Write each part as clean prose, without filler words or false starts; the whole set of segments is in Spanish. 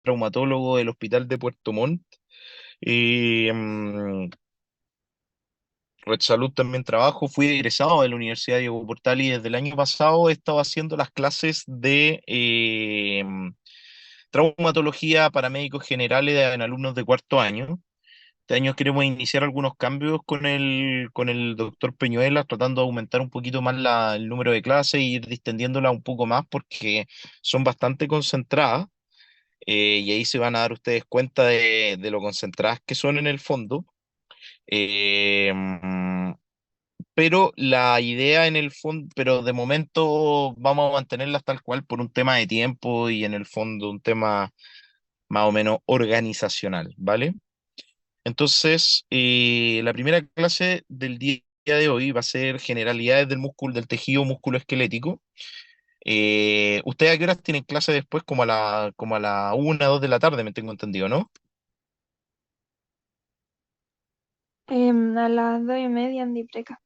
traumatólogo del Hospital de Puerto Montt. En Red Salud también trabajo, fui egresado de la Universidad Diego Portales y desde el año pasado he estado haciendo las clases de traumatología para médicos generales en alumnos de cuarto año. Este año queremos iniciar algunos cambios con el doctor Peñuela, tratando de aumentar un poquito más el número de clases e ir distendiéndola un poco más porque son bastante concentradas, y ahí se van a dar ustedes cuenta de lo concentradas que son en el fondo. Eh, mm, pero la idea en el fondo, pero de momento vamos a mantenerlas tal cual por un tema de tiempo y en el fondo un tema más o menos organizacional, ¿vale? Entonces, la primera clase del día de hoy va a ser generalidades del músculo, del tejido musculoesquelético. ¿Ustedes a qué horas tienen clase después? Como a la 1, 2 de la tarde, me tengo entendido, ¿no? A las 2:30 en Dipreca.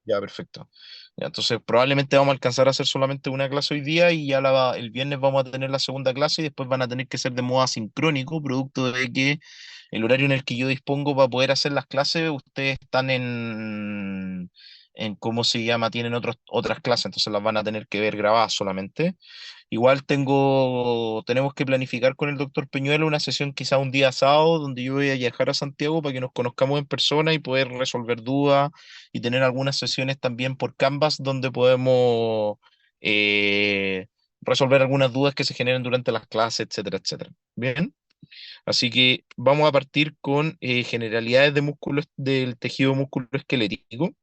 Ya, perfecto. Ya, entonces, probablemente vamos a alcanzar a hacer solamente una clase hoy día y ya el viernes vamos a tener la segunda clase y después van a tener que ser de modo asincrónico, producto de que el horario en el que yo dispongo para poder hacer las clases, ustedes están en ¿cómo se llama? Tienen otras clases, entonces las van a tener que ver grabadas solamente. Igual tenemos que planificar con el doctor Peñuelo una sesión quizá un día sábado donde yo voy a viajar a Santiago para que nos conozcamos en persona y poder resolver dudas y tener algunas sesiones también por Canvas donde podemos eh, resolver algunas dudas que se generen durante las clases, etcétera, etcétera. Bien, así que vamos a partir con generalidades de músculos del tejido musculoesquelético.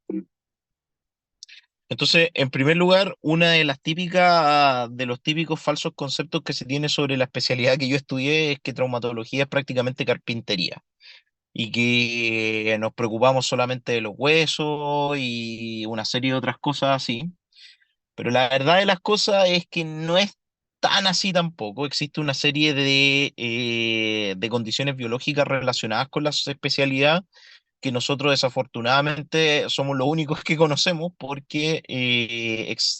Entonces, en primer lugar, una de las típicas, de los típicos falsos conceptos que se tiene sobre la especialidad que yo estudié es que traumatología es prácticamente carpintería y que nos preocupamos solamente de los huesos y una serie de otras cosas así. Pero la verdad de las cosas es que no es tan así tampoco. Existe una serie de condiciones biológicas relacionadas con la especialidad que nosotros desafortunadamente somos los únicos que conocemos porque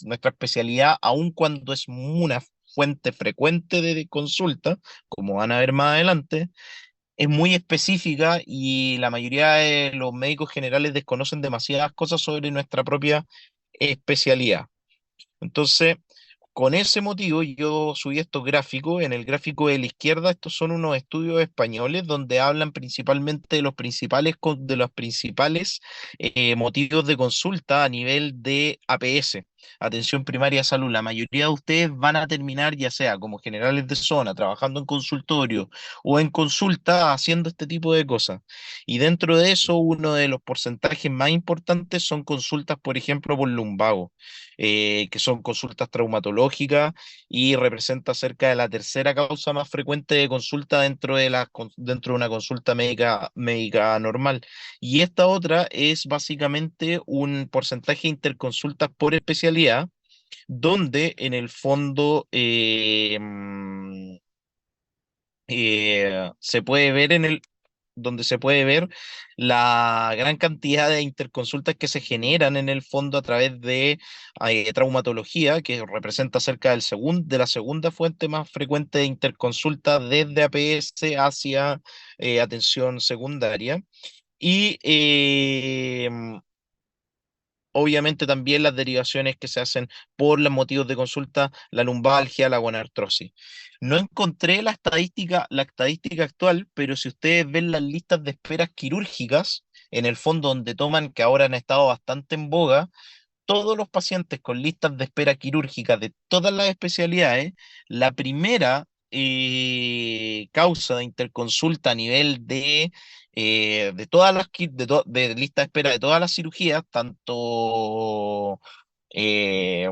nuestra especialidad, aun cuando es una fuente frecuente de consulta, como van a ver más adelante, es muy específica y la mayoría de los médicos generales desconocen demasiadas cosas sobre nuestra propia especialidad. Entonces, con ese motivo, yo subí estos gráficos. En el gráfico de la izquierda, estos son unos estudios españoles donde hablan principalmente de de los principales motivos de consulta a nivel de APS, atención primaria de salud. La mayoría de ustedes van a terminar, ya sea como generales de zona, trabajando en consultorio o en consulta, haciendo este tipo de cosas. Y dentro de eso, uno de los porcentajes más importantes son consultas, por ejemplo, por lumbago, que son consultas traumatológicas y representa cerca de la tercera causa más frecuente de consulta dentro de una consulta médica normal. Y esta otra es básicamente un porcentaje de interconsultas por especialidad, donde en el fondo se puede ver donde se puede ver la gran cantidad de interconsultas que se generan en el fondo a través de traumatología, que representa cerca de la segunda fuente más frecuente de interconsulta desde APS hacia atención secundaria. Y obviamente también las derivaciones que se hacen por los motivos de consulta, la lumbalgia, la guanartrosis. No encontré la estadística actual, pero si ustedes ven las listas de esperas quirúrgicas, en el fondo donde toman, que ahora han estado bastante en boga, todos los pacientes con listas de espera quirúrgica de todas las especialidades, la primera causa de interconsulta a nivel de todas de lista de espera de todas las cirugías, tanto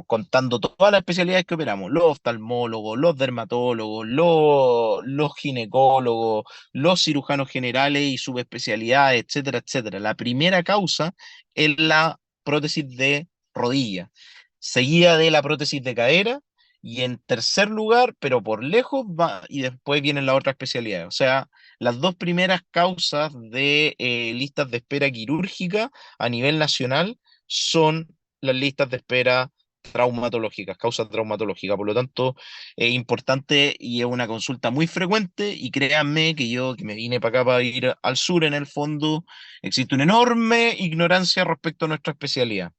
contando todas las especialidades que operamos, los oftalmólogos, los dermatólogos, los ginecólogos, los cirujanos generales y subespecialidades, etcétera, etcétera. La primera causa es la prótesis de rodilla, seguida de la prótesis de cadera, y en tercer lugar, pero por lejos, va, y después vienen las otras especialidades. O sea, las dos primeras causas de listas de espera quirúrgica a nivel nacional son las listas de espera traumatológicas, causas traumatológicas. Por lo tanto, es importante y es una consulta muy frecuente y créanme que yo que me vine para acá para ir al sur en el fondo, existe una enorme ignorancia respecto a nuestra especialidad.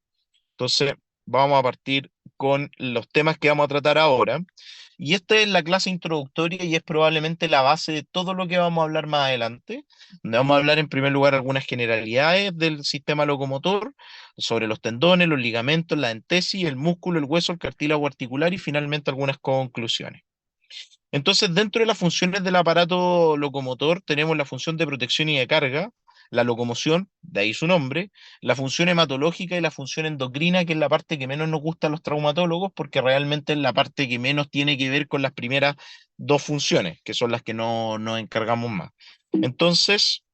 Entonces, vamos a partir con los temas que vamos a tratar ahora. Y esta es la clase introductoria y es probablemente la base de todo lo que vamos a hablar más adelante. Donde vamos a hablar en primer lugar algunas generalidades del sistema locomotor, sobre los tendones, los ligamentos, la entesis, el músculo, el hueso, el cartílago articular y finalmente algunas conclusiones. Entonces, dentro de las funciones del aparato locomotor tenemos la función de protección y de carga, la locomoción, de ahí su nombre, la función hematológica y la función endocrina, que es la parte que menos nos gusta a los traumatólogos, porque realmente es la parte que menos tiene que ver con las primeras dos funciones, que son las que no nos encargamos más. Entonces,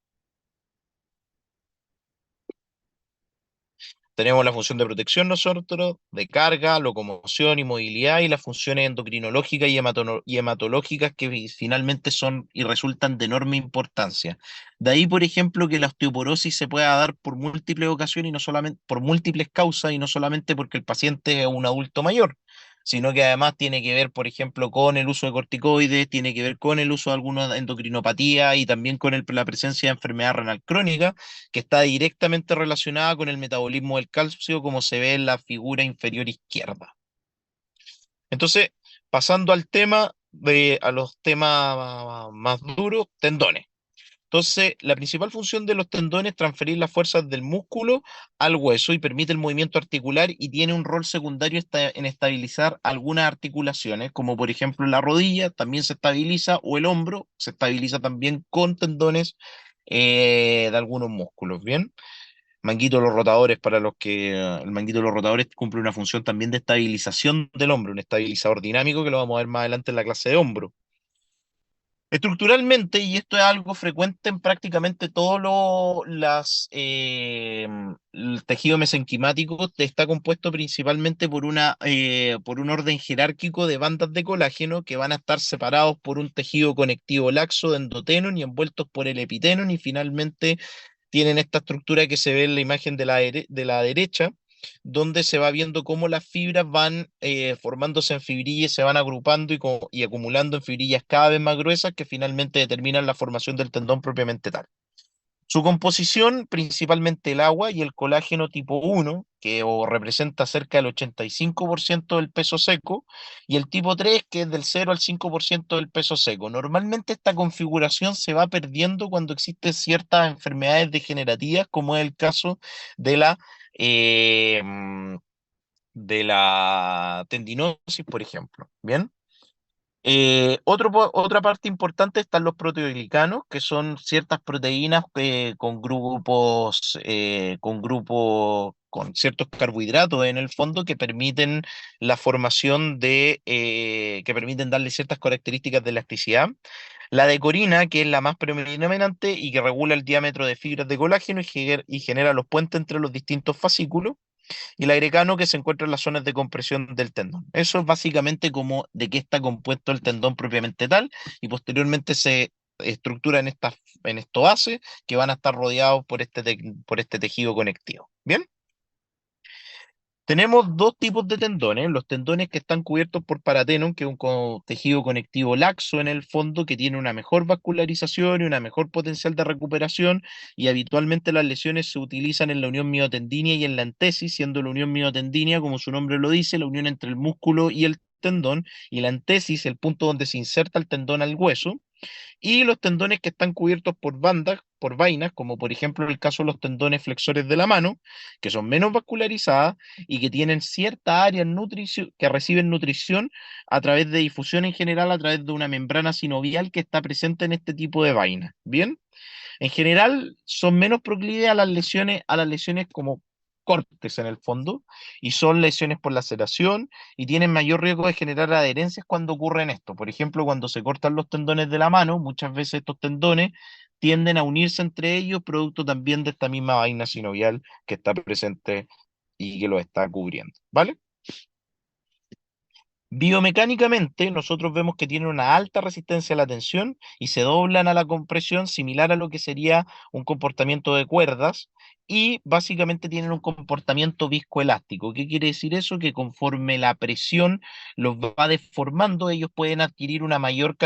tenemos la función de protección nosotros, de carga, locomoción y movilidad, y las funciones endocrinológicas y hematológicas que finalmente son y resultan de enorme importancia. De ahí, por ejemplo, que la osteoporosis se pueda dar por múltiples ocasiones y no solamente por múltiples causas y no solamente porque el paciente es un adulto mayor, sino que además tiene que ver, por ejemplo, con el uso de corticoides, tiene que ver con el uso de alguna endocrinopatía y también con la presencia de enfermedad renal crónica que está directamente relacionada con el metabolismo del calcio, como se ve en la figura inferior izquierda. Entonces, pasando al tema a los temas más duros, tendones. Entonces, la principal función de los tendones es transferir las fuerzas del músculo al hueso y permite el movimiento articular y tiene un rol secundario en estabilizar algunas articulaciones, como por ejemplo la rodilla también se estabiliza o el hombro se estabiliza también con tendones de algunos músculos, ¿bien? Manguito de los rotadores para los que el manguito de los rotadores cumple una función también de estabilización del hombro, un estabilizador dinámico que lo vamos a ver más adelante en la clase de hombro. Estructuralmente, y esto es algo frecuente en prácticamente todos el tejido mesenquimático, está compuesto principalmente por un orden jerárquico de bandas de colágeno que van a estar separados por un tejido conectivo laxo de endotenon y envueltos por el epitenon y finalmente tienen esta estructura que se ve en la imagen de la derecha, donde se va viendo cómo las fibras van formándose en fibrillas, se van agrupando y acumulando en fibrillas cada vez más gruesas que finalmente determinan la formación del tendón propiamente tal. Su composición, principalmente el agua y el colágeno tipo 1, que representa cerca del 85% del peso seco, y el tipo 3, que es del 0 al 5% del peso seco. Normalmente esta configuración se va perdiendo cuando existen ciertas enfermedades degenerativas, como es el caso de eh, mm, de la tendinosis, por ejemplo. ¿Bien? Otra parte importante están los proteoglicanos, que son ciertas proteínas con ciertos carbohidratos en el fondo que permiten la formación que permiten darle ciertas características de elasticidad. La decorina, que es la más predominante y que regula el diámetro de fibras de colágeno y genera los puentes entre los distintos fascículos y el agrecano que se encuentra en las zonas de compresión del tendón. Eso es básicamente como de qué está compuesto el tendón propiamente tal, y posteriormente se estructura en estos bases que van a estar rodeados por este tejido conectivo. ¿Bien? Tenemos dos tipos de tendones, los tendones que están cubiertos por paratenon, que es un tejido conectivo laxo en el fondo, que tiene una mejor vascularización y una mejor potencial de recuperación, y habitualmente las lesiones se utilizan en la unión miotendínea y en la entesis, siendo la unión miotendínea, como su nombre lo dice, la unión entre el músculo y el tendón, y la entesis, el punto donde se inserta el tendón al hueso, y los tendones que están cubiertos por bandas, por vainas, como por ejemplo el caso de los tendones flexores de la mano, que son menos vascularizadas y que tienen cierta área que reciben nutrición a través de difusión en general, a través de una membrana sinovial que está presente en este tipo de vainas. Bien, en general son menos proclives a las lesiones como cortes en el fondo, y son lesiones por laceración y tienen mayor riesgo de generar adherencias cuando ocurren esto. Por ejemplo, cuando se cortan los tendones de la mano, muchas veces estos tendones tienden a unirse entre ellos, producto también de esta misma vaina sinovial que está presente y que lo está cubriendo. ¿Vale? Biomecánicamente, nosotros vemos que tienen una alta resistencia a la tensión y se doblan a la compresión, similar a lo que sería un comportamiento de cuerdas, y básicamente tienen un comportamiento viscoelástico. ¿Qué quiere decir eso? Que conforme la presión los va deformando, ellos pueden adquirir una mayor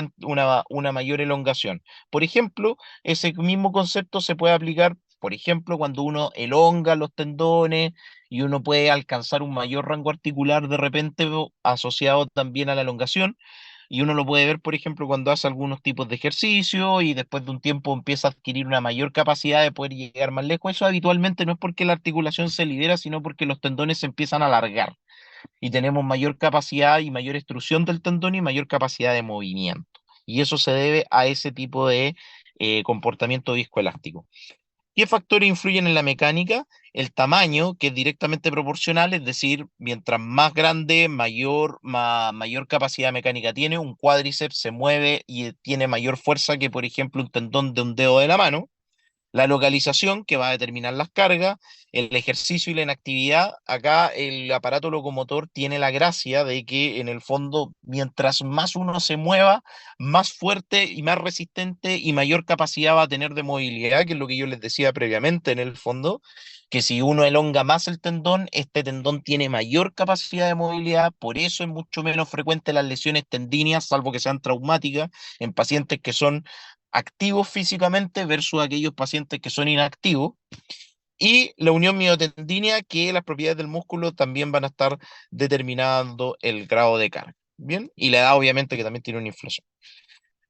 elongación. Por ejemplo, ese mismo concepto se puede aplicar, por ejemplo, cuando uno elonga los tendones y uno puede alcanzar un mayor rango articular de repente asociado también a la elongación. Y uno lo puede ver, por ejemplo, cuando hace algunos tipos de ejercicio y después de un tiempo empieza a adquirir una mayor capacidad de poder llegar más lejos. Eso habitualmente no es porque la articulación se libera, sino porque los tendones se empiezan a alargar y tenemos mayor capacidad y mayor extrusión del tendón y mayor capacidad de movimiento. Y eso se debe a ese tipo de comportamiento viscoelástico. ¿Qué factores influyen en la mecánica? El tamaño, que es directamente proporcional, es decir, mientras más grande, mayor capacidad mecánica tiene. Un cuádriceps se mueve y tiene mayor fuerza que, por ejemplo, un tendón de un dedo de la mano. La localización, que va a determinar las cargas, el ejercicio y la inactividad. Acá el aparato locomotor tiene la gracia de que en el fondo, mientras más uno se mueva, más fuerte y más resistente y mayor capacidad va a tener de movilidad, que es lo que yo les decía previamente en el fondo, que si uno elonga más el tendón, este tendón tiene mayor capacidad de movilidad, por eso es mucho menos frecuente las lesiones tendíneas, salvo que sean traumáticas, en pacientes que son activos físicamente versus aquellos pacientes que son inactivos. Y la unión miotendínea, que las propiedades del músculo también van a estar determinando el grado de carga. Bien, y la edad obviamente que también tiene una inflación.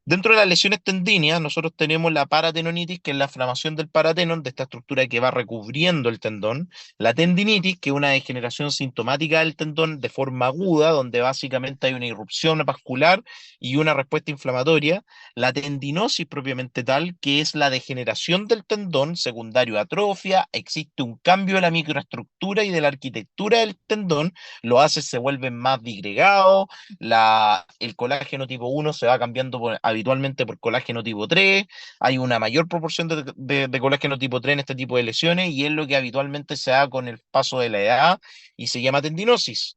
Dentro de las lesiones tendíneas, nosotros tenemos la paratendonitis, que es la inflamación del paratenon, de esta estructura que va recubriendo el tendón. La tendinitis, que es una degeneración sintomática del tendón de forma aguda, donde básicamente hay una irrupción vascular y una respuesta inflamatoria. La tendinosis propiamente tal, que es la degeneración del tendón, secundario a atrofia, existe un cambio de la microestructura y de la arquitectura del tendón, los haces se vuelven más disgregados, el colágeno tipo 1 se va cambiando habitualmente por colágeno tipo 3, hay una mayor proporción de colágeno tipo 3 en este tipo de lesiones y es lo que habitualmente se da con el paso de la edad y se llama tendinosis.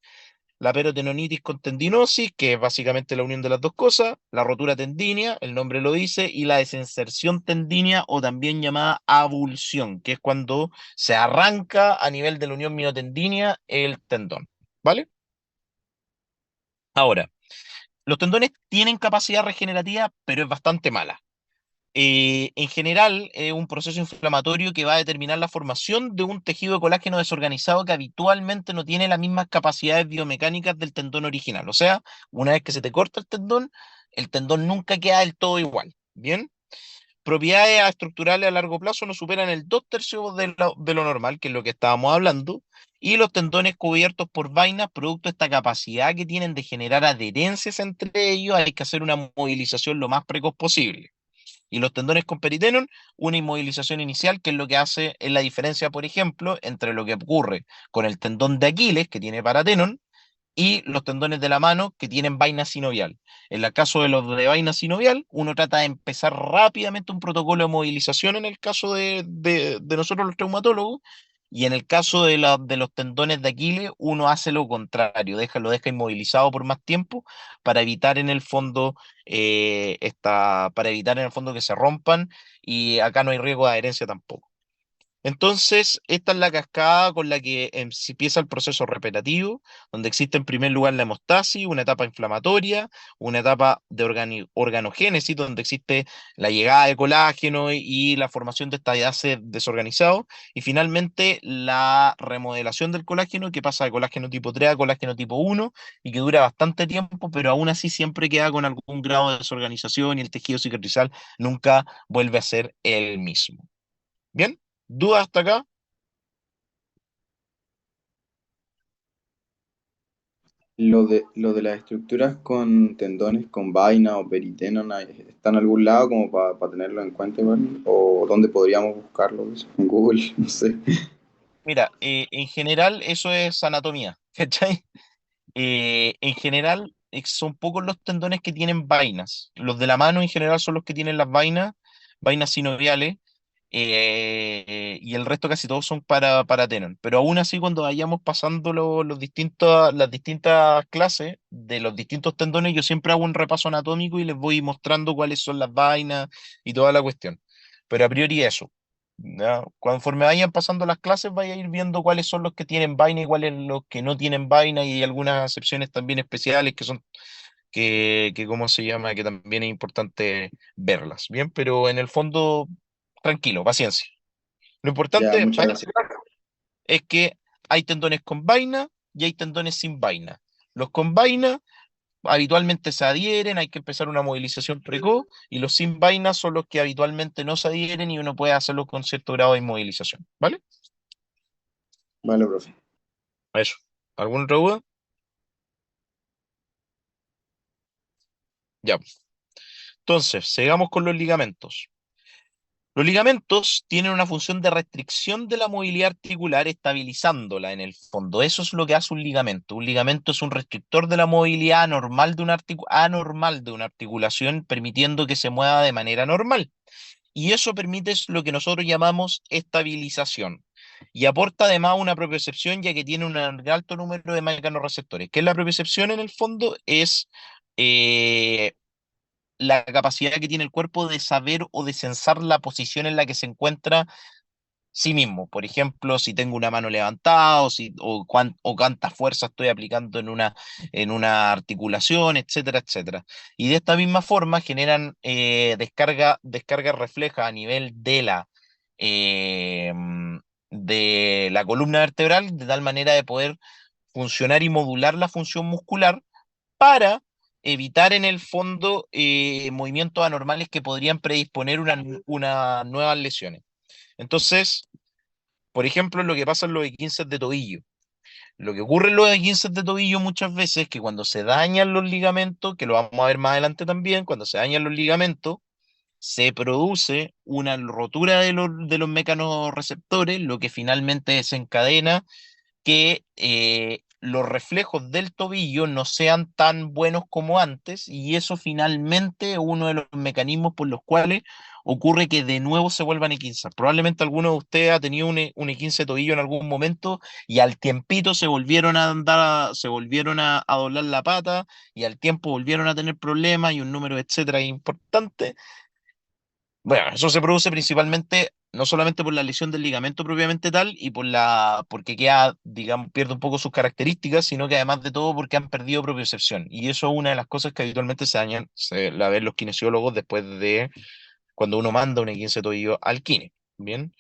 La perotendinitis con tendinosis, que es básicamente la unión de las dos cosas, la rotura tendínea, el nombre lo dice, y la desinserción tendínea o también llamada avulsión, que es cuando se arranca a nivel de la unión miotendínea el tendón. ¿Vale? Ahora, los tendones tienen capacidad regenerativa, pero es bastante mala. En general, es un proceso inflamatorio que va a determinar la formación de un tejido de colágeno desorganizado que habitualmente no tiene las mismas capacidades biomecánicas del tendón original. O sea, una vez que se te corta el tendón nunca queda del todo igual. Bien, propiedades estructurales a largo plazo no superan el 2/3 de lo normal, que es lo que estábamos hablando, y los tendones cubiertos por vainas, producto de esta capacidad que tienen de generar adherencias entre ellos, hay que hacer una movilización lo más precoz posible. Y los tendones con peritenon, una inmovilización inicial, que es lo que hace, es la diferencia, por ejemplo, entre lo que ocurre con el tendón de Aquiles, que tiene paratenon, y los tendones de la mano que tienen vaina sinovial. En el caso de los de vaina sinovial, uno trata de empezar rápidamente un protocolo de movilización en el caso de nosotros los traumatólogos, y en el caso de los tendones de Aquiles, uno hace lo contrario, lo deja inmovilizado por más tiempo para evitar en el fondo para evitar en el fondo que se rompan, y acá no hay riesgo de adherencia tampoco. Entonces, esta es la cascada con la que se empieza el proceso repetitivo, donde existe en primer lugar la hemostasis, una etapa inflamatoria, una etapa de organogénesis, donde existe la llegada de colágeno y la formación de estas enlaces desorganizados, y finalmente la remodelación del colágeno, que pasa de colágeno tipo 3 a colágeno tipo 1, y que dura bastante tiempo, pero aún así siempre queda con algún grado de desorganización y el tejido cicatrizal nunca vuelve a ser el mismo. ¿Bien? ¿Dudas hasta acá? Lo de las estructuras con tendones, con vaina o peritenon, ¿está en algún lado como para tenerlo en cuenta, igual? ¿O dónde podríamos buscarlo? Eso, en Google, no sé. Mira, en general eso es anatomía, ¿cachai? En general son pocos los tendones que tienen vainas. Los de la mano en general son los que tienen las vainas, vainas sinoviales. y el resto casi todos son para tendón. Pero aún así, cuando vayamos pasando las distintas clases de los distintos tendones, yo siempre hago un repaso anatómico y les voy mostrando cuáles son las vainas y toda la cuestión. Pero a priori eso. ¿Ya? Conforme vayan pasando las clases, vaya a ir viendo cuáles son los que tienen vaina y cuáles los que no tienen vaina, y hay algunas excepciones también especiales que son ¿cómo se llama? Que también es importante verlas, ¿bien? Pero en el fondo, tranquilo, paciencia. Lo Ya, importante muchas para gracias. es que hay tendones con vaina y hay tendones sin vaina. Los con vaina habitualmente se adhieren, hay que empezar una movilización precoz, y los sin vaina son los que habitualmente no se adhieren y uno puede hacerlo con cierto grado de inmovilización, ¿vale? Vale, profe. Eso. ¿Alguna otra duda? Ya. Entonces, sigamos con los ligamentos. Los ligamentos tienen una función de restricción de la movilidad articular, estabilizándola en el fondo. Eso es lo que hace un ligamento. Un ligamento es un restrictor de la movilidad anormal de una articulación, permitiendo que se mueva de manera normal. Y eso permite lo que nosotros llamamos estabilización. Y aporta además una propiocepción, ya que tiene un alto número de mecanorreceptores. ¿Qué es la propiocepción en el fondo? Es eh, la capacidad que tiene el cuerpo de saber o de sensar la posición en la que se encuentra sí mismo. Por ejemplo, si tengo una mano levantada, o cuánta fuerza estoy aplicando en una articulación, etcétera, etcétera. Y de esta misma forma generan descarga refleja a nivel eh, de la columna vertebral, de tal manera de poder funcionar y modular la función muscular para evitar en el fondo movimientos anormales que podrían predisponer una nuevas lesiones. Entonces, por ejemplo, lo que pasa en los esguinces de tobillo. Lo que ocurre en los esguinces de tobillo muchas veces es que cuando se dañan los ligamentos, que lo vamos a ver más adelante también, cuando se dañan los ligamentos, se produce una rotura de los mecanorreceptores, lo que finalmente desencadena que los reflejos del tobillo no sean tan buenos como antes, y eso finalmente es uno de los mecanismos por los cuales ocurre que de nuevo se vuelvan E15. Probablemente alguno de ustedes ha tenido un E15 de tobillo en algún momento y al tiempito se volvieron a andar, se volvieron a doblar la pata, y al tiempo volvieron a tener problemas y un número, etcétera, importante. Bueno, eso se produce principalmente no solamente por la lesión del ligamento propiamente tal y porque queda, digamos, pierde un poco sus características, sino que además de todo porque han perdido propiocepción. Y eso es una de las cosas que habitualmente la ven los kinesiólogos después de cuando uno manda un E15 tobillo al kine. Bien.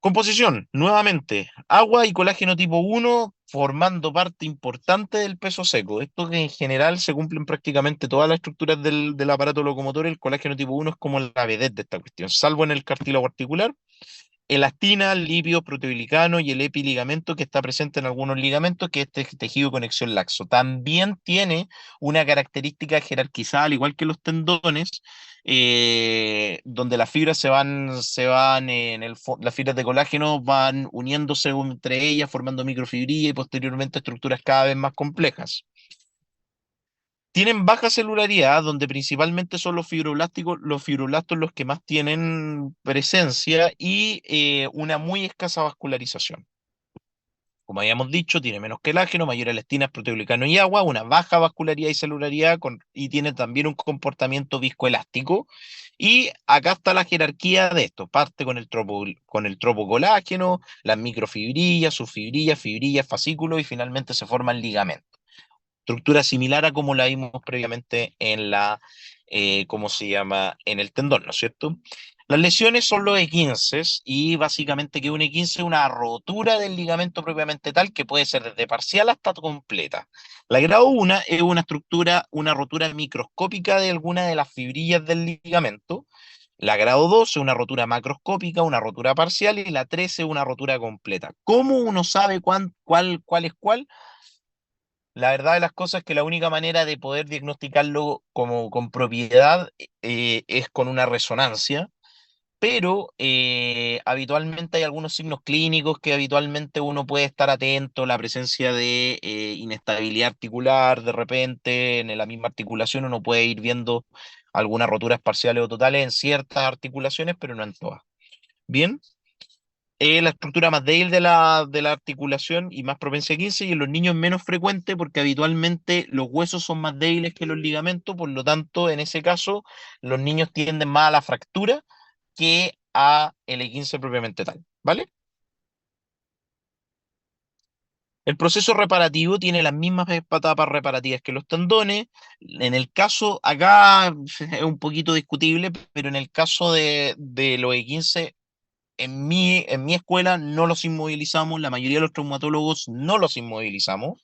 Composición, nuevamente, agua y colágeno tipo 1 formando parte importante del peso seco. Esto que en general se cumplen prácticamente todas las estructuras del aparato locomotor. El colágeno tipo 1 es como la vedette de esta cuestión, salvo en el cartílago articular. Elastina, lípido, proteoglicanos y el epiligamento que está presente en algunos ligamentos, que es este tejido de conexión laxo. También tiene una característica jerarquizada, al igual que los tendones, donde las fibras las fibras de colágeno van uniéndose entre ellas, formando microfibrillas y posteriormente estructuras cada vez más complejas. Tienen baja celularidad, donde principalmente son los fibroblastos los que más tienen presencia, y una muy escasa vascularización. Como habíamos dicho, tiene menos colágeno, mayor elastina, proteoglicano y agua, una baja vascularidad y celularidad, y tiene también un comportamiento viscoelástico. Y acá está la jerarquía de esto. Parte con el tropocolágeno, las microfibrillas, subfibrillas, fibrillas, fascículos, y finalmente se forman ligamentos. Estructura similar a como la vimos previamente ¿cómo se llama? En el tendón, ¿no es cierto? Las lesiones son los E15, y básicamente que un E15 es una rotura del ligamento propiamente tal, que puede ser desde parcial hasta completa. La grado 1 es una rotura microscópica de alguna de las fibrillas del ligamento. La grado 2 es una rotura macroscópica, una rotura parcial, y la 3 es una rotura completa. ¿Cómo uno sabe cuál es cuál? La verdad de las cosas es que la única manera de poder diagnosticarlo como con propiedad es con una resonancia, pero habitualmente hay algunos signos clínicos que habitualmente uno puede estar atento: la presencia de inestabilidad articular. De repente en la misma articulación uno puede ir viendo algunas roturas parciales o totales en ciertas articulaciones, pero no en todas. Bien, la estructura más débil de la articulación y más propensa a 15, y en los niños menos frecuente porque habitualmente los huesos son más débiles que los ligamentos, por lo tanto, en ese caso, los niños tienden más a la fractura que a el E15 propiamente tal, ¿vale? El proceso reparativo tiene las mismas etapas reparativas que los tendones. En el caso, acá es un poquito discutible, pero en el caso de los E15, en mi escuela no los inmovilizamos, la mayoría de los traumatólogos no los inmovilizamos,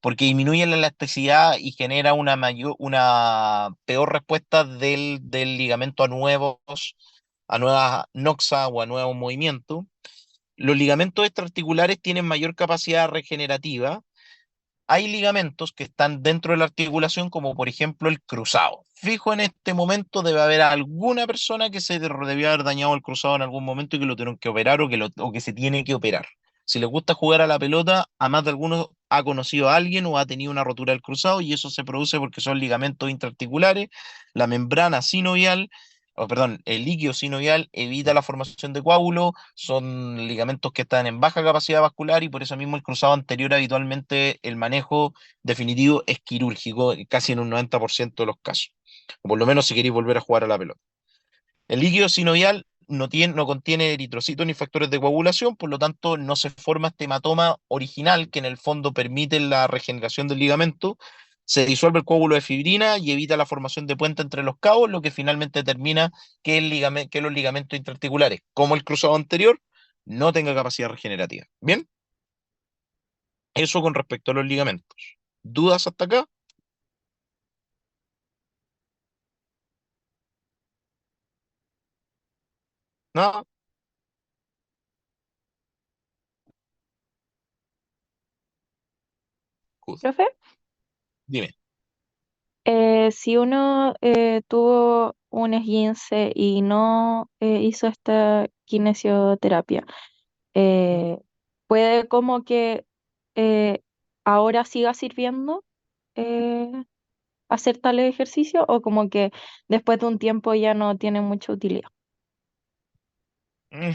porque disminuye la elasticidad y genera una peor respuesta del ligamento a nuevas noxa o a nuevos movimientos. Los ligamentos extraarticulares tienen mayor capacidad regenerativa. Hay ligamentos que están dentro de la articulación, como por ejemplo el cruzado. Fijo, en este momento debe haber alguna persona que se debió haber dañado el cruzado en algún momento y que lo tuvieron que operar o que se tiene que operar. Si les gusta jugar a la pelota, a más de algunos ha conocido a alguien o ha tenido una rotura del cruzado, y eso se produce porque son ligamentos intraarticulares. La membrana sinovial, o perdón, el líquido sinovial evita la formación de coágulos, son ligamentos que están en baja capacidad vascular, y por eso mismo el cruzado anterior habitualmente el manejo definitivo es quirúrgico, casi en un 90% de los casos, o por lo menos si queréis volver a jugar a la pelota. El líquido sinovial no contiene eritrocitos ni factores de coagulación, por lo tanto no se forma este hematoma original que en el fondo permite la regeneración del ligamento. Se disuelve el coágulo de fibrina y evita la formación de puente entre los cabos, lo que finalmente determina que los ligamentos intraarticulares, como el cruzado anterior, no tenga capacidad regenerativa. Bien, eso con respecto a los ligamentos. ¿Dudas hasta acá? No. Good. Profe, Dime. si uno tuvo un esguince y no hizo esta kinesioterapia, eh, ¿puede como que eh, ahora siga sirviendo eh, hacer tales ejercicios o como que después de un tiempo ya no tiene mucha utilidad? Mm,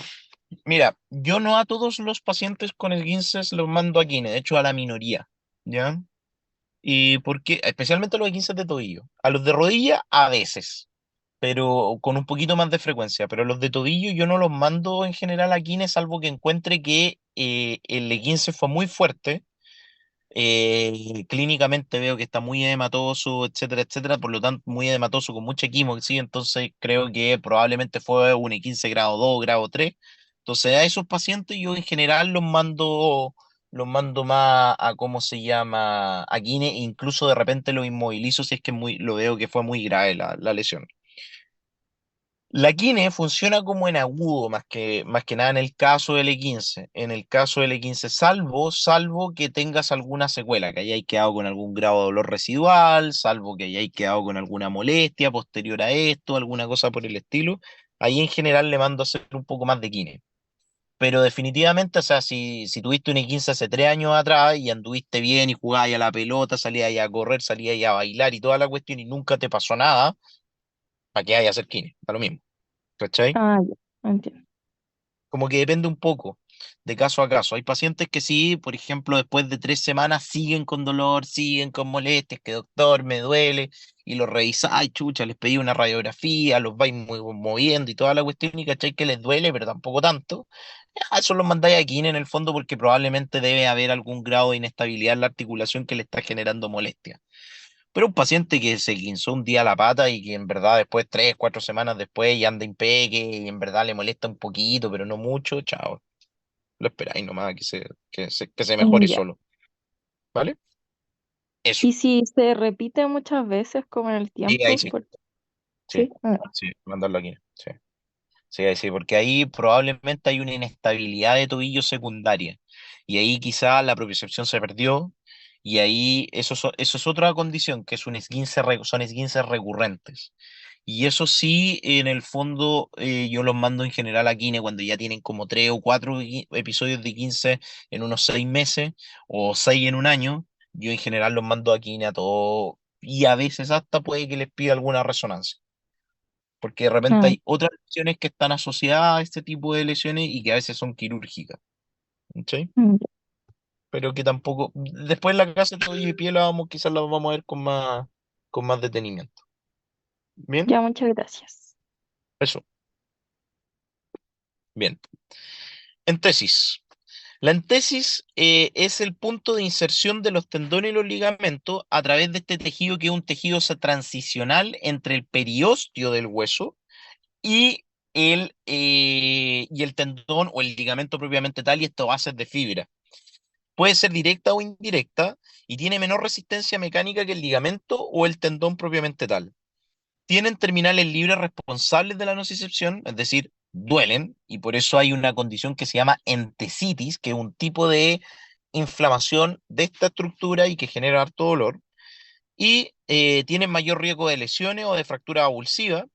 Mira, yo no a todos los pacientes con esguinces los mando a kine, de hecho a la minoría, ¿ya? Y porque, especialmente los esguinces de tobillo. A los de rodilla a veces, pero con un poquito más de frecuencia. Pero los de tobillo yo no los mando en general a kine, salvo que encuentre que el esguince fue muy fuerte. Clínicamente veo que está muy edematoso, etcétera, etcétera, por lo tanto muy edematoso con mucha quimo, ¿sí? Entonces creo que probablemente fue un E15 grado 2, grado 3. Entonces a esos pacientes yo en general los mando más a, ¿cómo se llama? A kine, e incluso de repente los inmovilizo si es que lo veo que fue muy grave la lesión. La quine funciona como en agudo, más que nada en el caso del E15. En el caso del E15, salvo que tengas alguna secuela, que hayáis quedado con algún grado de dolor residual, salvo que hayáis quedado con alguna molestia posterior a esto, alguna cosa por el estilo, ahí en general le mando a hacer un poco más de quine. Pero definitivamente, o sea, si tuviste un E15 hace 3 años atrás y anduviste bien y jugabas a la pelota, salías a correr, salías a bailar y toda la cuestión y nunca te pasó nada, ¿para qué hay a hacer quine? Da lo mismo. ¿Cachai? Ah, ya, entiendo. Como que depende un poco de caso a caso. Hay pacientes que sí, por ejemplo, después de 3 semanas siguen con dolor, siguen con molestias, que doctor, me duele, y los revisáis, chucha, les pedí una radiografía, los vais moviendo y toda la cuestión, y cachai que les duele, pero tampoco tanto. Ya, eso los mandáis aquí en el fondo porque probablemente debe haber algún grado de inestabilidad en la articulación que le está generando molestia. Pero un paciente que se guinzó un día la pata y que en verdad después, 3, 4 semanas después, ya anda impeque y en verdad le molesta un poquito, pero no mucho, chao. Lo esperáis nomás que se mejore Ya. solo. ¿Vale? Eso. Y si se repite muchas veces como en el Sí, ahí tiempo, sí. Sí, sí. Ah, sí, mandarlo aquí. Sí. Sí, ahí sí, porque ahí probablemente hay una inestabilidad de tobillo secundaria. Y ahí quizá la propiocepción se perdió. Y ahí eso es otra condición, que es son esguinces recurrentes. Y eso sí, en el fondo, yo los mando en general a kine cuando ya tienen como 3 o 4 episodios de 15 en unos 6 meses o 6 en un año. Yo en general los mando a kine a todos y a veces hasta puede que les pida alguna resonancia. porque de repente Mm, hay otras lesiones que están asociadas a este tipo de lesiones y que a veces son quirúrgicas, ¿cachai? mm. Pero que tampoco, después en la clase de tobillo y pie la vamos, quizás la vamos a ver con más detenimiento. Bien, Ya, muchas gracias. eso, bien. Entesis. La entesis es el punto de inserción de los tendones y los ligamentos a través de este tejido que es un tejido transicional entre el periósteo del hueso y y el tendón o el ligamento propiamente tal, y esto va a ser de fibra. Puede ser directa o indirecta y tiene menor resistencia mecánica que el ligamento o el tendón propiamente tal. Tienen terminales libres responsables de la nocicepción, es decir, duelen, y por eso hay una condición que se llama entesitis, que es un tipo de inflamación de esta estructura y que genera harto dolor, y tienen mayor riesgo de lesiones o de fractura avulsiva,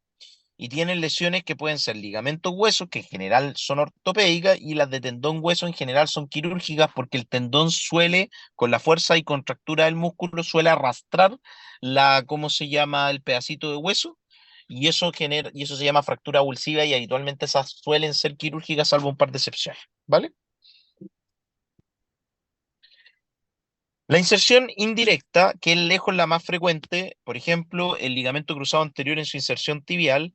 y tienen lesiones que pueden ser ligamentos huesos, que en general son ortopédicas, y las de tendón hueso en general son quirúrgicas porque el tendón suele, con la fuerza y contractura del músculo, suele arrastrar ¿cómo se llama? El pedacito de hueso, y eso se llama fractura avulsiva, y habitualmente esas suelen ser quirúrgicas, salvo un par de excepciones, ¿vale? La inserción indirecta, que es lejos la más frecuente, por ejemplo, el ligamento cruzado anterior en su inserción tibial,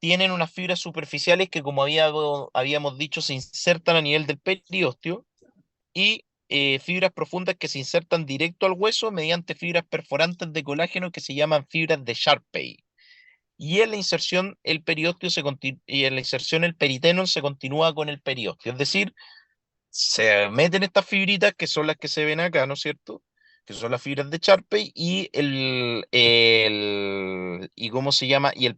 tienen unas fibras superficiales que, como habíamos dicho, se insertan a nivel del periósteo, y fibras profundas que se insertan directo al hueso mediante fibras perforantes de colágeno que se llaman fibras de Sharpey. Y en la inserción y en la inserción el peritenon se continúa con el periósteo, es decir, se meten estas fibritas que son las que se ven acá, ¿no es cierto? Que son las fibras de Sharpey, y y ¿cómo se llama? Y el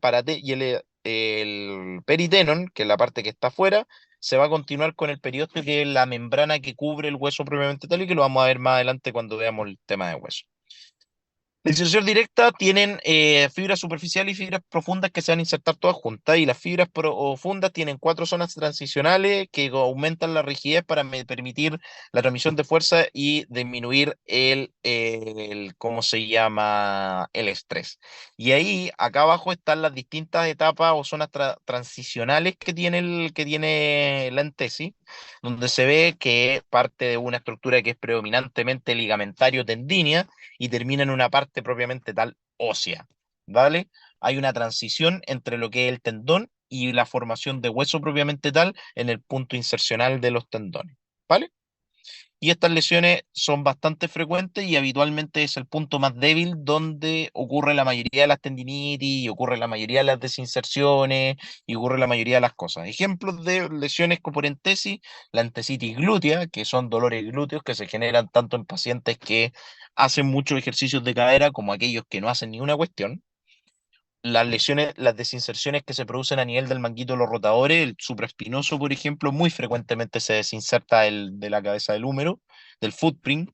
peritenon, que es la parte que está afuera, se va a continuar con el periósteo, que es la membrana que cubre el hueso propiamente tal, y que lo vamos a ver más adelante cuando veamos el tema de hueso. La inserción directa tienen fibras superficiales y fibras profundas que se van a insertar todas juntas, y las fibras profundas tienen cuatro zonas transicionales que aumentan la rigidez para permitir la transmisión de fuerza y disminuir ¿cómo se llama? El estrés. Y ahí, acá abajo están las distintas etapas o zonas transicionales que tiene la entesis, donde se ve que parte de una estructura que es predominantemente ligamentario-tendínea y termina en una parte propiamente tal ósea, ¿vale? Hay una transición entre lo que es el tendón y la formación de hueso propiamente tal en el punto insercional de los tendones, ¿vale? Y estas lesiones son bastante frecuentes y habitualmente es el punto más débil donde ocurre la mayoría de las tendinitis, y ocurre la mayoría de las desinserciones, y ocurre la mayoría de las cosas. Ejemplos de lesiones por entesis: la entesitis glútea, que son dolores glúteos que se generan tanto en pacientes que hacen muchos ejercicios de cadera como aquellos que no hacen ni una cuestión. Las lesiones, las desinserciones que se producen a nivel del manguito de los rotadores, el supraespinoso, por ejemplo, muy frecuentemente se desinserta de la cabeza del húmero, del footprint.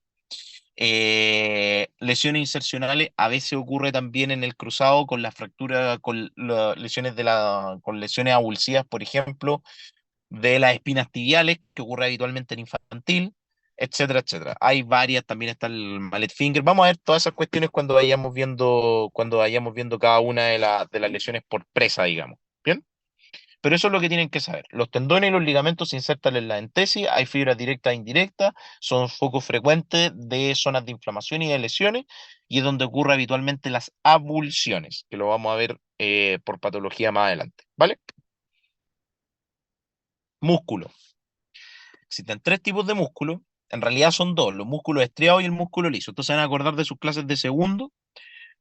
Lesiones insercionales a veces ocurre también en el cruzado con la fractura, con con lesiones avulsivas, por ejemplo, de las espinas tibiales, que ocurre habitualmente en infantil, etcétera, etcétera. Hay varias, también está el mallet finger. Vamos a ver todas esas cuestiones cuando vayamos viendo cada una de las lesiones por presa, digamos. ¿Bien? Pero eso es lo que tienen que saber. Los tendones y los ligamentos se insertan en la entesis, hay fibras directas e indirectas, son focos frecuentes de zonas de inflamación y de lesiones, y es donde ocurre habitualmente las avulsiones, que lo vamos a ver por patología más adelante. ¿Vale? Músculo. Existen tres tipos de músculo, en realidad son dos: los músculos estriados y el músculo liso. Entonces se van a acordar de sus clases de segundo.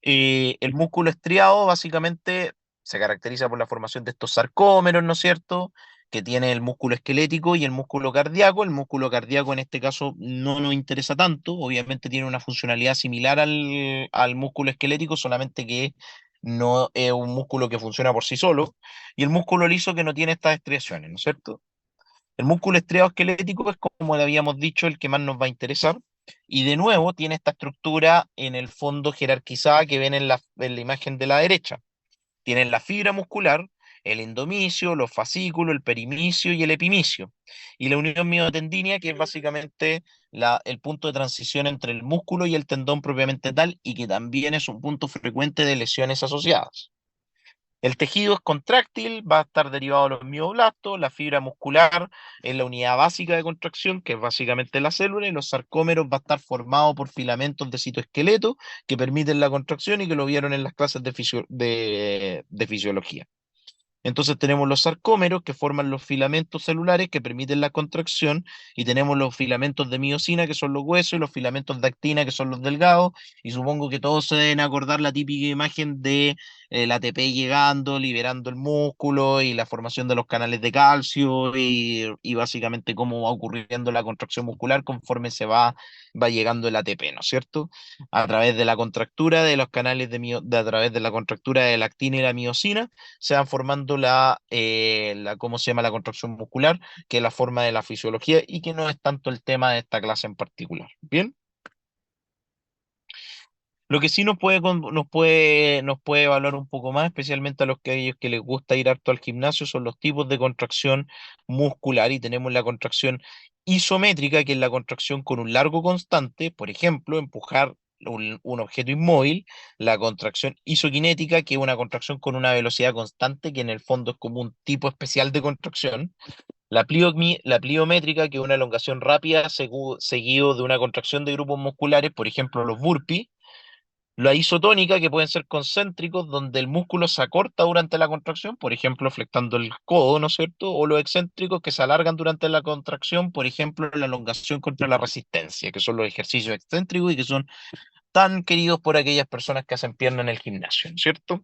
El músculo estriado básicamente se caracteriza por la formación de estos sarcómeros, ¿no es cierto? Que tiene el músculo esquelético y el músculo cardíaco. El músculo cardíaco en este caso no nos interesa tanto, obviamente tiene una funcionalidad similar al músculo esquelético, solamente que no es un músculo que funciona por sí solo. Y el músculo liso, que no tiene estas estriaciones, ¿no es cierto? El músculo estriado esquelético es, como le habíamos dicho, el que más nos va a interesar. Y de nuevo tiene esta estructura en el fondo jerarquizada que ven en la imagen de la derecha. Tienen la fibra muscular, el endomicio, los fascículos, el perimicio y el epimicio. Y la unión miotendínea, que es básicamente el punto de transición entre el músculo y el tendón propiamente tal, y que también es un punto frecuente de lesiones asociadas. El tejido es contráctil, va a estar derivado de los mioblastos, la fibra muscular es la unidad básica de contracción, que es básicamente la célula, y los sarcómeros va a estar formado por filamentos de citoesqueleto que permiten la contracción y que lo vieron en las clases de fisiología. Entonces tenemos los sarcómeros que forman los filamentos celulares que permiten la contracción y tenemos los filamentos de miosina que son los huesos y los filamentos de actina que son los delgados y supongo que todos se deben acordar la típica imagen de el ATP llegando, liberando el músculo y la formación de los canales de calcio y básicamente cómo va ocurriendo la contracción muscular conforme va llegando el ATP, ¿no es cierto? A través de la contractura de los canales a través de la contractura de la actina y la miosina se van formando ¿cómo se llama? La contracción muscular, que es la forma de la fisiología y que no es tanto el tema de esta clase en particular. Bien, lo que sí nos puede evaluar un poco más, especialmente a aquellos que les gusta ir harto al gimnasio, son los tipos de contracción muscular y tenemos la contracción isométrica, que es la contracción con un largo constante, por ejemplo, empujar un objeto inmóvil, la contracción isoquinética, que es una contracción con una velocidad constante, que en el fondo es como un tipo especial de contracción, la pliométrica, que es una elongación rápida seguido de una contracción de grupos musculares, por ejemplo, los burpees, la isotónica, que pueden ser concéntricos, donde el músculo se acorta durante la contracción, por ejemplo, flectando el codo, ¿no es cierto? O los excéntricos, que se alargan durante la contracción, por ejemplo, la elongación contra la resistencia, que son los ejercicios excéntricos y que son tan queridos por aquellas personas que hacen pierna en el gimnasio, ¿no es cierto?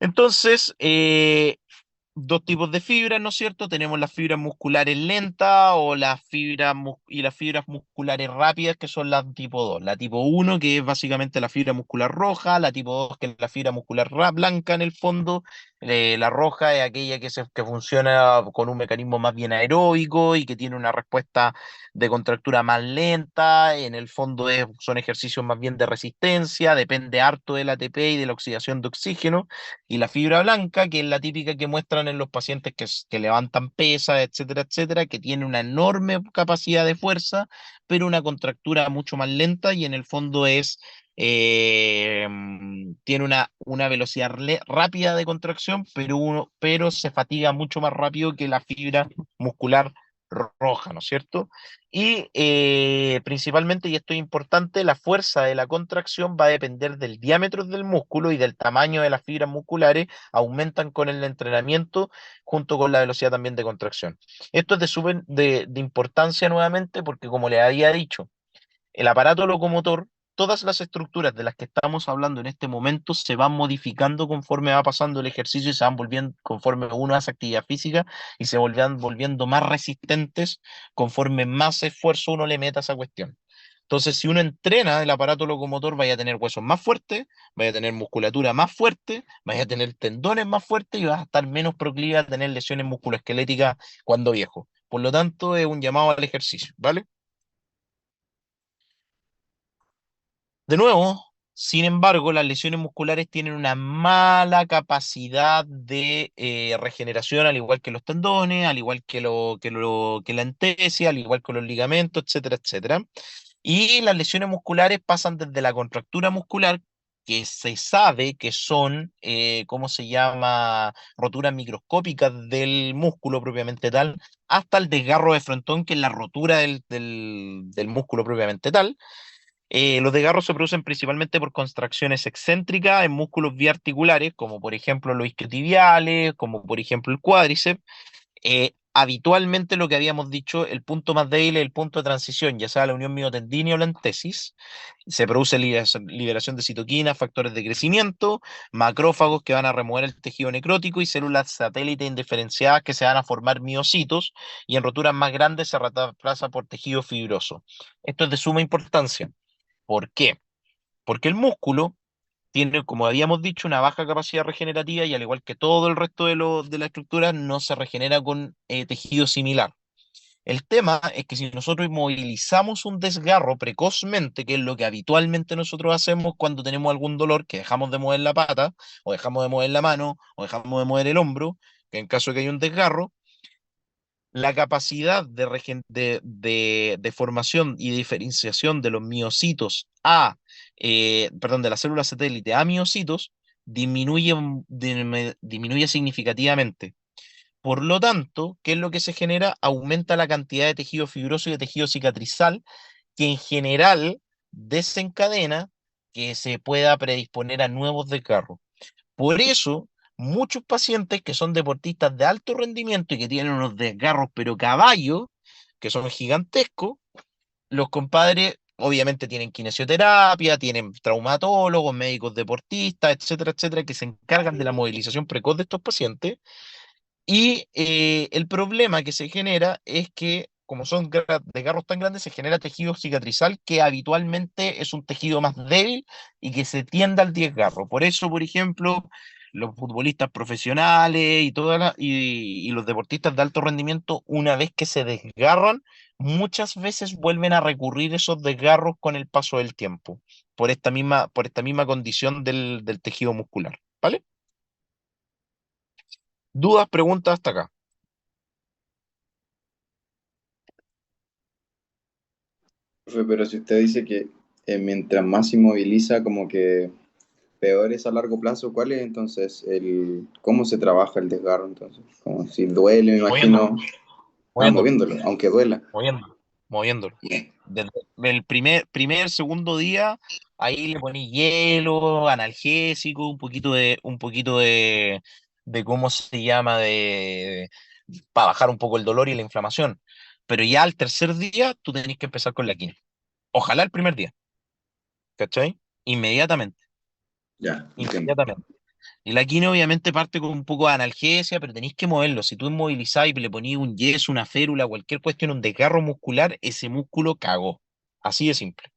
Entonces, dos tipos de fibras, ¿no es cierto? Tenemos las fibras musculares lentas y las fibras musculares rápidas, que son las tipo 2. La tipo uno, que es básicamente la fibra muscular roja, la tipo 2, que es la fibra muscular blanca en el fondo. La roja es aquella que funciona con un mecanismo más bien aeróbico y que tiene una respuesta de contractura más lenta. En el fondo son ejercicios más bien de resistencia, depende harto del ATP y de la oxidación de oxígeno. Y la fibra blanca, que es la típica que muestran en los pacientes que levantan pesas, etcétera, etcétera, que tiene una enorme capacidad de fuerza, pero una contractura mucho más lenta y en el fondo tiene una velocidad rápida de contracción, pero se fatiga mucho más rápido que la fibra muscular roja, ¿no es cierto? Y principalmente, y esto es importante, la fuerza de la contracción va a depender del diámetro del músculo y del tamaño de las fibras musculares, aumentan con el entrenamiento junto con la velocidad también de contracción. Esto es de súper de importancia nuevamente porque, como les había dicho, el aparato locomotor, todas las estructuras de las que estamos hablando en este momento se van modificando conforme va pasando el ejercicio y se van volviendo, conforme uno hace actividad física, y se volvían volviendo más resistentes conforme más esfuerzo uno le meta a esa cuestión. Entonces, si uno entrena el aparato locomotor, vaya a tener huesos más fuertes, vaya a tener musculatura más fuerte, vaya a tener tendones más fuertes y vas a estar menos proclive a tener lesiones musculoesqueléticas cuando viejo. Por lo tanto, es un llamado al ejercicio, ¿vale? De nuevo, sin embargo, las lesiones musculares tienen una mala capacidad de regeneración, al igual que los tendones, al igual que la entesia, al igual que los ligamentos, etcétera, etcétera. Y las lesiones musculares pasan desde la contractura muscular, que se sabe que son, ¿cómo se llama?, roturas microscópicas del músculo propiamente tal, hasta el desgarro de frontón, que es la rotura del músculo propiamente tal. Los desgarros se producen principalmente por contracciones excéntricas en músculos biarticulares, como por ejemplo los isquiotibiales, como por ejemplo el cuádriceps. Habitualmente, lo que habíamos dicho, el punto más débil es el punto de transición, ya sea la unión miotendínea o la entesis. Se produce liberación de citoquinas, factores de crecimiento, macrófagos que van a remover el tejido necrótico y células satélite indiferenciadas que se van a formar miocitos, y en roturas más grandes se reemplaza por tejido fibroso. Esto es de suma importancia. ¿Por qué? Porque el músculo tiene, como habíamos dicho, una baja capacidad regenerativa y, al igual que todo el resto de la estructura, no se regenera con tejido similar. El tema es que si nosotros inmovilizamos un desgarro precozmente, que es lo que habitualmente nosotros hacemos cuando tenemos algún dolor, que dejamos de mover la pata, o dejamos de mover la mano, o dejamos de mover el hombro, que en caso de que haya un desgarro, la capacidad de formación y de diferenciación de los miocitos perdón, de las células satélite a miocitos disminuye significativamente. Por lo tanto, ¿qué es lo que se genera? Aumenta la cantidad de tejido fibroso y de tejido cicatrizal, que en general desencadena que se pueda predisponer a nuevos desgarros. Por eso, muchos pacientes que son deportistas de alto rendimiento y que tienen unos desgarros, pero caballos, que son gigantescos, los compadres obviamente tienen kinesioterapia, tienen traumatólogos, médicos deportistas, etcétera, etcétera, que se encargan de la movilización precoz de estos pacientes. Y el problema que se genera es que, como son desgarros tan grandes, se genera tejido cicatrizal que habitualmente es un tejido más débil y que se tiende al desgarro. Por eso, por ejemplo, los futbolistas profesionales y los deportistas de alto rendimiento, una vez que se desgarran, muchas veces vuelven a recurrir esos desgarros con el paso del tiempo, por esta misma condición del tejido muscular. ¿Vale? ¿Dudas, preguntas hasta acá? Profe, pero si usted dice que mientras más se inmoviliza, como que peor es a largo plazo, ¿cuál es entonces cómo se trabaja el desgarro entonces? Como si duele, me Moviéndolo. imagino, Moviéndolo, moviéndolo, aunque duela. moviéndolo, moviéndolo. Desde el segundo día, ahí le poní hielo, analgésico, de cómo se llama, para bajar un poco el dolor y la inflamación. Pero ya al tercer día, tú tenés que empezar con la quimio. Ojalá el primer día, ¿cachai? Inmediatamente, Ya, entiendo. inmediatamente. Y la quina obviamente parte con un poco de analgesia, pero tenéis que moverlo. Si tú inmovilizás y le ponís un yeso, una férula, cualquier cuestión, un desgarro muscular, ese músculo cagó. Así de simple.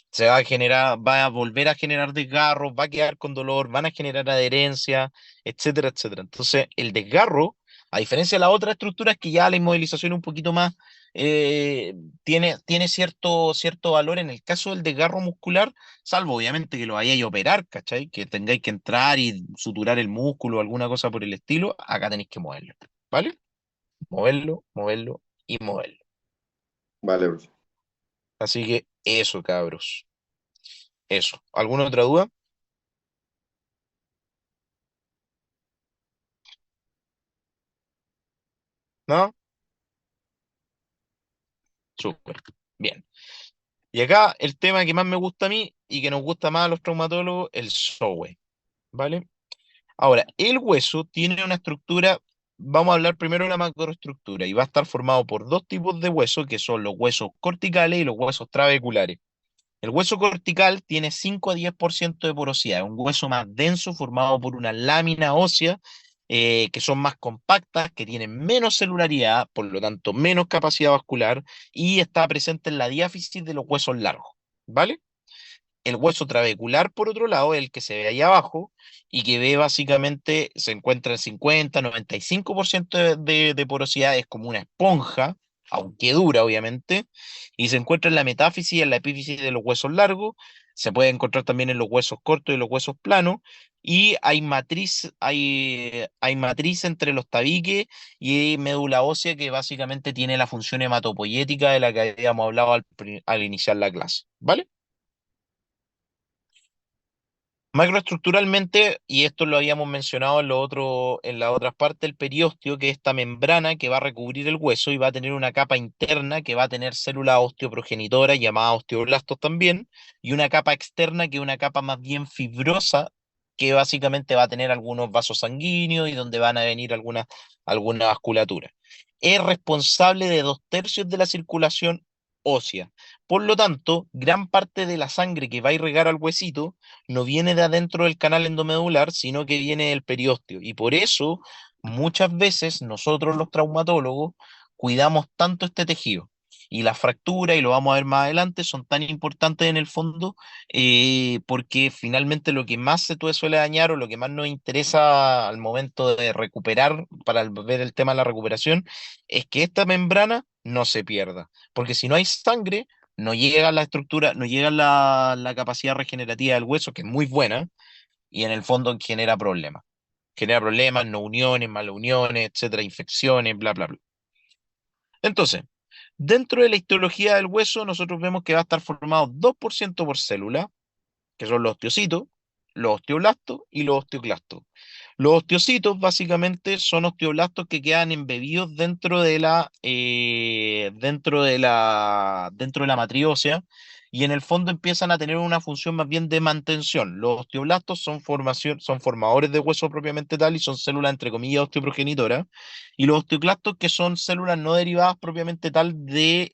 Se va a generar, va a volver a generar desgarros, va a quedar con dolor, van a generar adherencia, etcétera, etcétera. Entonces, el desgarro, a diferencia de las otras estructuras que ya la inmovilización es un poquito más, eh, tiene cierto valor en el caso del desgarro muscular, salvo obviamente que lo vayáis a operar, ¿cachai? Que tengáis que entrar y suturar el músculo o alguna cosa por el estilo, acá tenéis que moverlo, ¿vale? Moverlo, moverlo y moverlo. Vale, profe. Así que eso, cabros. Eso. ¿Alguna otra duda? ¿No? Súper. Bien. Y acá el tema que más me gusta a mí y que nos gusta más a los traumatólogos, el SOWE, ¿vale? Ahora, el hueso tiene una estructura, vamos a hablar primero de la macroestructura, y va a estar formado por dos tipos de huesos, que son los huesos corticales y los huesos trabeculares. El hueso cortical tiene 5 a 10% de porosidad, es un hueso más denso formado por una lámina ósea, que son más compactas, que tienen menos celularidad, por lo tanto menos capacidad vascular, y está presente en la diáfisis de los huesos largos, ¿vale? El hueso trabecular, por otro lado, es el que se ve ahí abajo y que ve básicamente, se encuentra en 50-95% de porosidad, es como una esponja, aunque dura, obviamente, y se encuentra en la metáfisis y en la epífisis de los huesos largos, se puede encontrar también en los huesos cortos y los huesos planos, y hay matriz entre los tabiques y médula ósea que básicamente tiene la función hematopoyética de la que habíamos hablado al iniciar la clase, ¿vale? Macroestructuralmente, y esto lo habíamos mencionado en la otra parte, el periósteo, que es esta membrana que va a recubrir el hueso y va a tener una capa interna que va a tener células osteoprogenitoras llamadas osteoblastos también, y una capa externa que es una capa más bien fibrosa, que básicamente va a tener algunos vasos sanguíneos y donde van a venir alguna vasculatura. Es responsable de 2/3 de la circulación ósea. Por lo tanto, gran parte de la sangre que va a irrigar al huesito no viene de adentro del canal endomedular, sino que viene del periósteo. Y por eso, muchas veces nosotros los traumatólogos cuidamos tanto este tejido. Y las fracturas, y lo vamos a ver más adelante, son tan importantes en el fondo, porque finalmente lo que más se suele dañar o lo que más nos interesa al momento de recuperar, para ver el tema de la recuperación, es que esta membrana no se pierda. Porque si no hay sangre, no llega la estructura, no llega la capacidad regenerativa del hueso, que es muy buena, y en el fondo genera problemas. Genera problemas, no uniones, maluniones, etcétera, infecciones, bla, bla, bla. Entonces, dentro de la histología del hueso, nosotros vemos que va a estar formado 2% por célula, que son los osteocitos, los osteoblastos y los osteoclastos. Los osteocitos básicamente son osteoblastos que quedan embebidos dentro de la matriz ósea y en el fondo empiezan a tener una función más bien de mantención. Los osteoblastos son formadores de hueso propiamente tal y son células entre comillas osteoprogenitoras y los osteoclastos que son células no derivadas propiamente tal de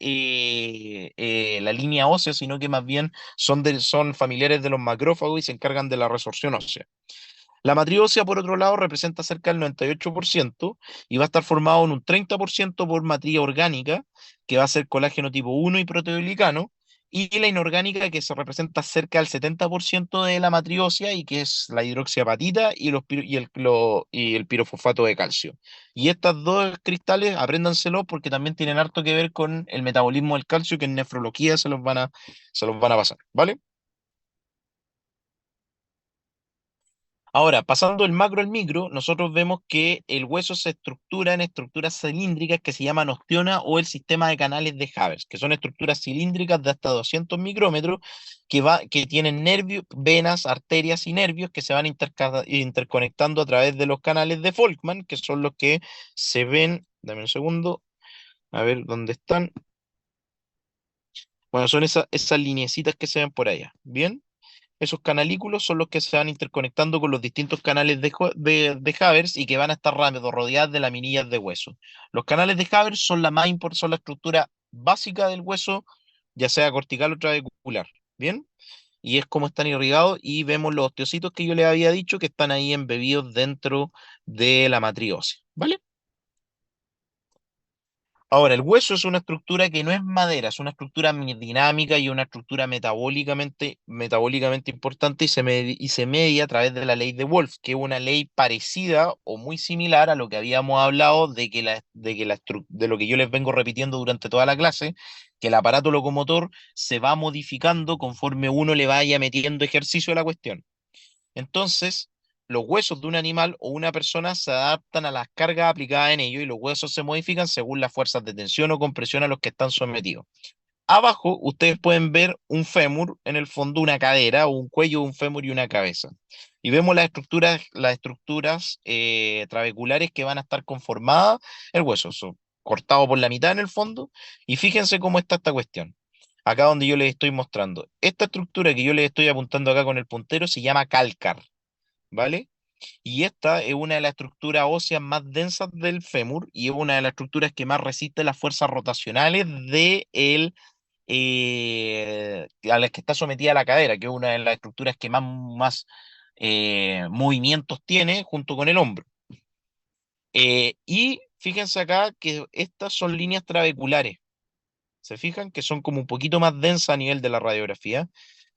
la línea ósea, sino que más bien son familiares de los macrófagos y se encargan de la resorción ósea. La matriz ósea, por otro lado, representa cerca del 98% y va a estar formado en un 30% por matriz orgánica, que va a ser colágeno tipo 1 y proteoglicano, y la inorgánica, que se representa cerca del 70% de la matriz ósea y que es la hidroxiapatita y el pirofosfato de calcio. Y estas dos cristales, apréndanselo porque también tienen harto que ver con el metabolismo del calcio, que en nefrología se los van a pasar, ¿vale? Ahora, pasando del macro al micro, nosotros vemos que el hueso se estructura en estructuras cilíndricas que se llaman ostiona o el sistema de canales de Havers, que son estructuras cilíndricas de hasta 200 micrómetros que tienen nervios, venas, arterias y nervios que se van interconectando a través de los canales de Volkmann, que son los que se ven, dame un segundo, a ver dónde están. Bueno, son esas lineecitas que se ven por allá. ¿Bien? Esos canalículos son los que se van interconectando con los distintos canales de Havers y que van a estar rodeadas de laminillas de hueso. Los canales de Havers son son la estructura básica del hueso, ya sea cortical o trabecular. ¿Bien? Y es como están irrigados y vemos los osteocitos que yo les había dicho que están ahí embebidos dentro de la matriz ósea. ¿Vale? Ahora, el hueso es una estructura que no es madera, es una estructura dinámica y una estructura metabólicamente importante y se media a través de la ley de Wolff, que es una ley parecida o muy similar a lo que habíamos hablado de lo que yo les vengo repitiendo durante toda la clase, que el aparato locomotor se va modificando conforme uno le vaya metiendo ejercicio a la cuestión. Entonces, los huesos de un animal o una persona se adaptan a las cargas aplicadas en ellos y los huesos se modifican según las fuerzas de tensión o compresión a los que están sometidos. Abajo ustedes pueden ver un fémur, en el fondo una cadera o un cuello, un fémur y una cabeza. Y vemos las estructuras trabeculares que van a estar conformadas el hueso, cortado por la mitad en el fondo. Y fíjense cómo está esta cuestión. Acá donde yo les estoy mostrando. Esta estructura que yo les estoy apuntando acá con el puntero se llama cálcar, ¿vale? Y esta es una de las estructuras óseas más densas del fémur y es una de las estructuras que más resiste las fuerzas rotacionales a las que está sometida la cadera, que es una de las estructuras que más movimientos tiene junto con el hombro. Y fíjense acá que estas son líneas trabeculares. ¿Se fijan? Que son como un poquito más densas a nivel de la radiografía.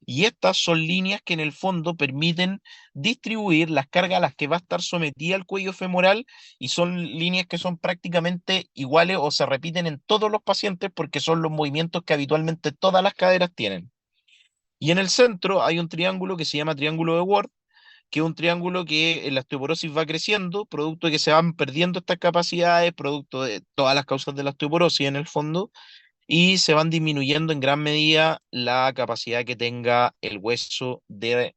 Y estas son líneas que en el fondo permiten distribuir las cargas a las que va a estar sometida el cuello femoral y son líneas que son prácticamente iguales o se repiten en todos los pacientes porque son los movimientos que habitualmente todas las caderas tienen. Y en el centro hay un triángulo que se llama triángulo de Ward, que es un triángulo que en la osteoporosis va creciendo, producto de que se van perdiendo estas capacidades, producto de todas las causas de la osteoporosis en el fondo y se van disminuyendo en gran medida la capacidad que tenga el hueso de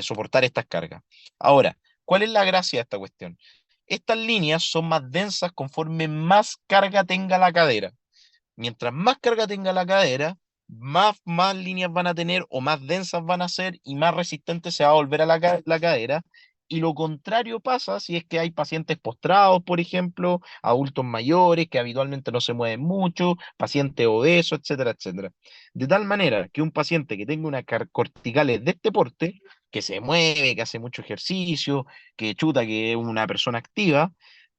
soportar estas cargas. Ahora, ¿cuál es la gracia de esta cuestión? Estas líneas son más densas conforme más carga tenga la cadera. Mientras más carga tenga la cadera, más líneas van a tener o más densas van a ser y más resistente se va a volver a la cadera. Y lo contrario pasa si es que hay pacientes postrados, por ejemplo, adultos mayores que habitualmente no se mueven mucho, pacientes obesos, etcétera, etcétera. De tal manera que un paciente que tenga una corticales de este porte, que se mueve, que hace mucho ejercicio, que chuta, que es una persona activa,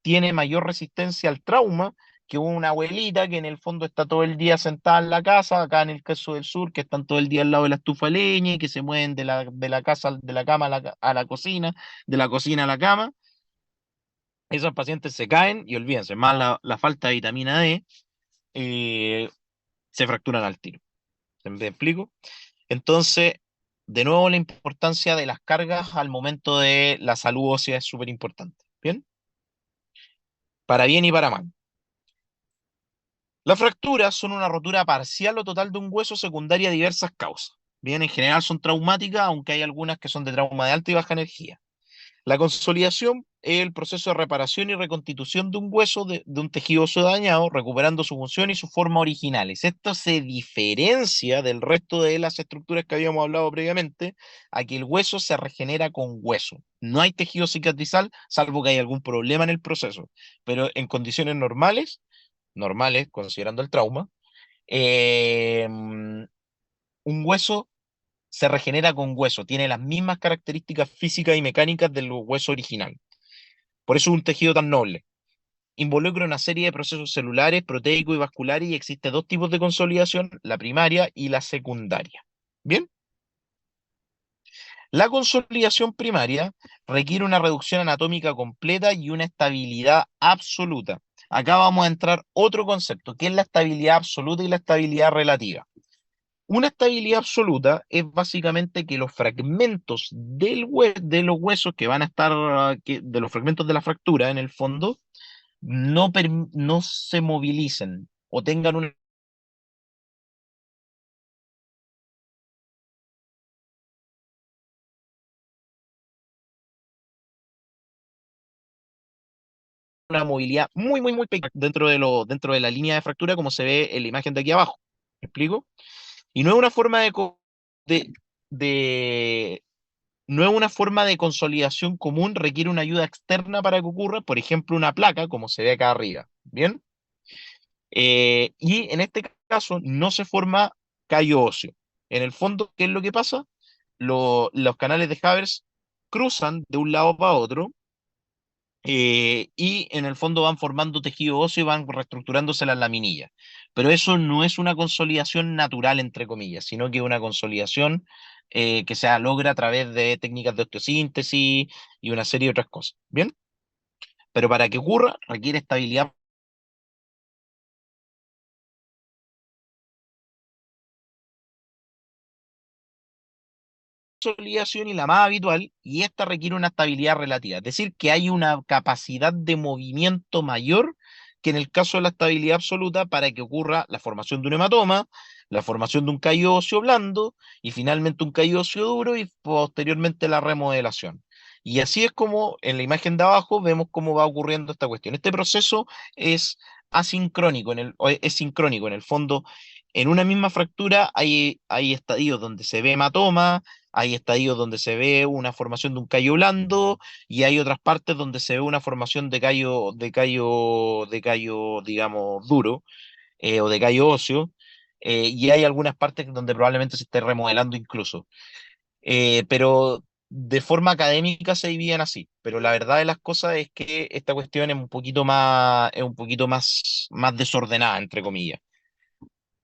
tiene mayor resistencia al trauma que una abuelita que en el fondo está todo el día sentada en la casa, acá en el caso del sur, que están todo el día al lado de la estufa de leña y que se mueven de la casa, de la cama a la cocina, de la cocina a la cama. Esos pacientes se caen y olvídense, más la falta de vitamina D, eh, se fracturan al tiro. ¿Me explico? Entonces, de nuevo, la importancia de las cargas al momento de la salud ósea es súper importante. ¿Bien? Para bien y para mal. Las fracturas son una rotura parcial o total de un hueso secundaria a diversas causas. Bien, en general son traumáticas, aunque hay algunas que son de trauma de alta y baja energía. La consolidación es el proceso de reparación y reconstitución de un hueso, de un tejido óseo dañado, recuperando su función y su forma originales. Esto se diferencia del resto de las estructuras que habíamos hablado previamente, a que el hueso se regenera con hueso. No hay tejido cicatrizal, salvo que hay algún problema en el proceso. Pero en condiciones normales, normales, considerando el trauma, un hueso se regenera con hueso, tiene las mismas características físicas y mecánicas del hueso original. Por eso es un tejido tan noble. Involucra una serie de procesos celulares, proteicos y vasculares y existe dos tipos de consolidación, la primaria y la secundaria. Bien, la consolidación primaria requiere una reducción anatómica completa y una estabilidad absoluta. Acá vamos a entrar otro concepto, que es la estabilidad absoluta y la estabilidad relativa. Una estabilidad absoluta es básicamente que los fragmentos de los huesos que van a estar, de los fragmentos de la fractura en el fondo, no se movilicen o tengan una movilidad muy, muy, muy pequeña dentro de la línea de fractura, como se ve en la imagen de aquí abajo. ¿Me explico? Y no es una forma de, de- no es una forma de consolidación común, requiere una ayuda externa para que ocurra, por ejemplo, una placa, como se ve acá arriba. ¿Bien? Y en este caso no se forma callo óseo. En el fondo, ¿qué es lo que pasa? Los canales de Havers cruzan de un lado para otro, y en el fondo van formando tejido óseo y van reestructurándose las laminillas. Pero eso no es una consolidación natural, entre comillas, sino que es una consolidación que se logra a través de técnicas de osteosíntesis y una serie de otras cosas. ¿Bien? Pero para que ocurra requiere estabilidad, consolidación y la más habitual, y esta requiere una estabilidad relativa, es decir, que hay una capacidad de movimiento mayor que en el caso de la estabilidad absoluta para que ocurra la formación de un hematoma, la formación de un callo óseo blando y finalmente un callo óseo duro y posteriormente la remodelación. Y así es como en la imagen de abajo vemos cómo va ocurriendo esta cuestión. Este proceso es asincrónico, es sincrónico. En el fondo, en una misma fractura hay estadios donde se ve hematoma, hay estadios donde se ve una formación de un callo blando y hay otras partes donde se ve una formación de callo, digamos, duro, o de callo óseo, y hay algunas partes donde probablemente se esté remodelando incluso. Pero de forma académica se dividen así, pero la verdad de las cosas es que esta cuestión es un poquito más desordenada, entre comillas.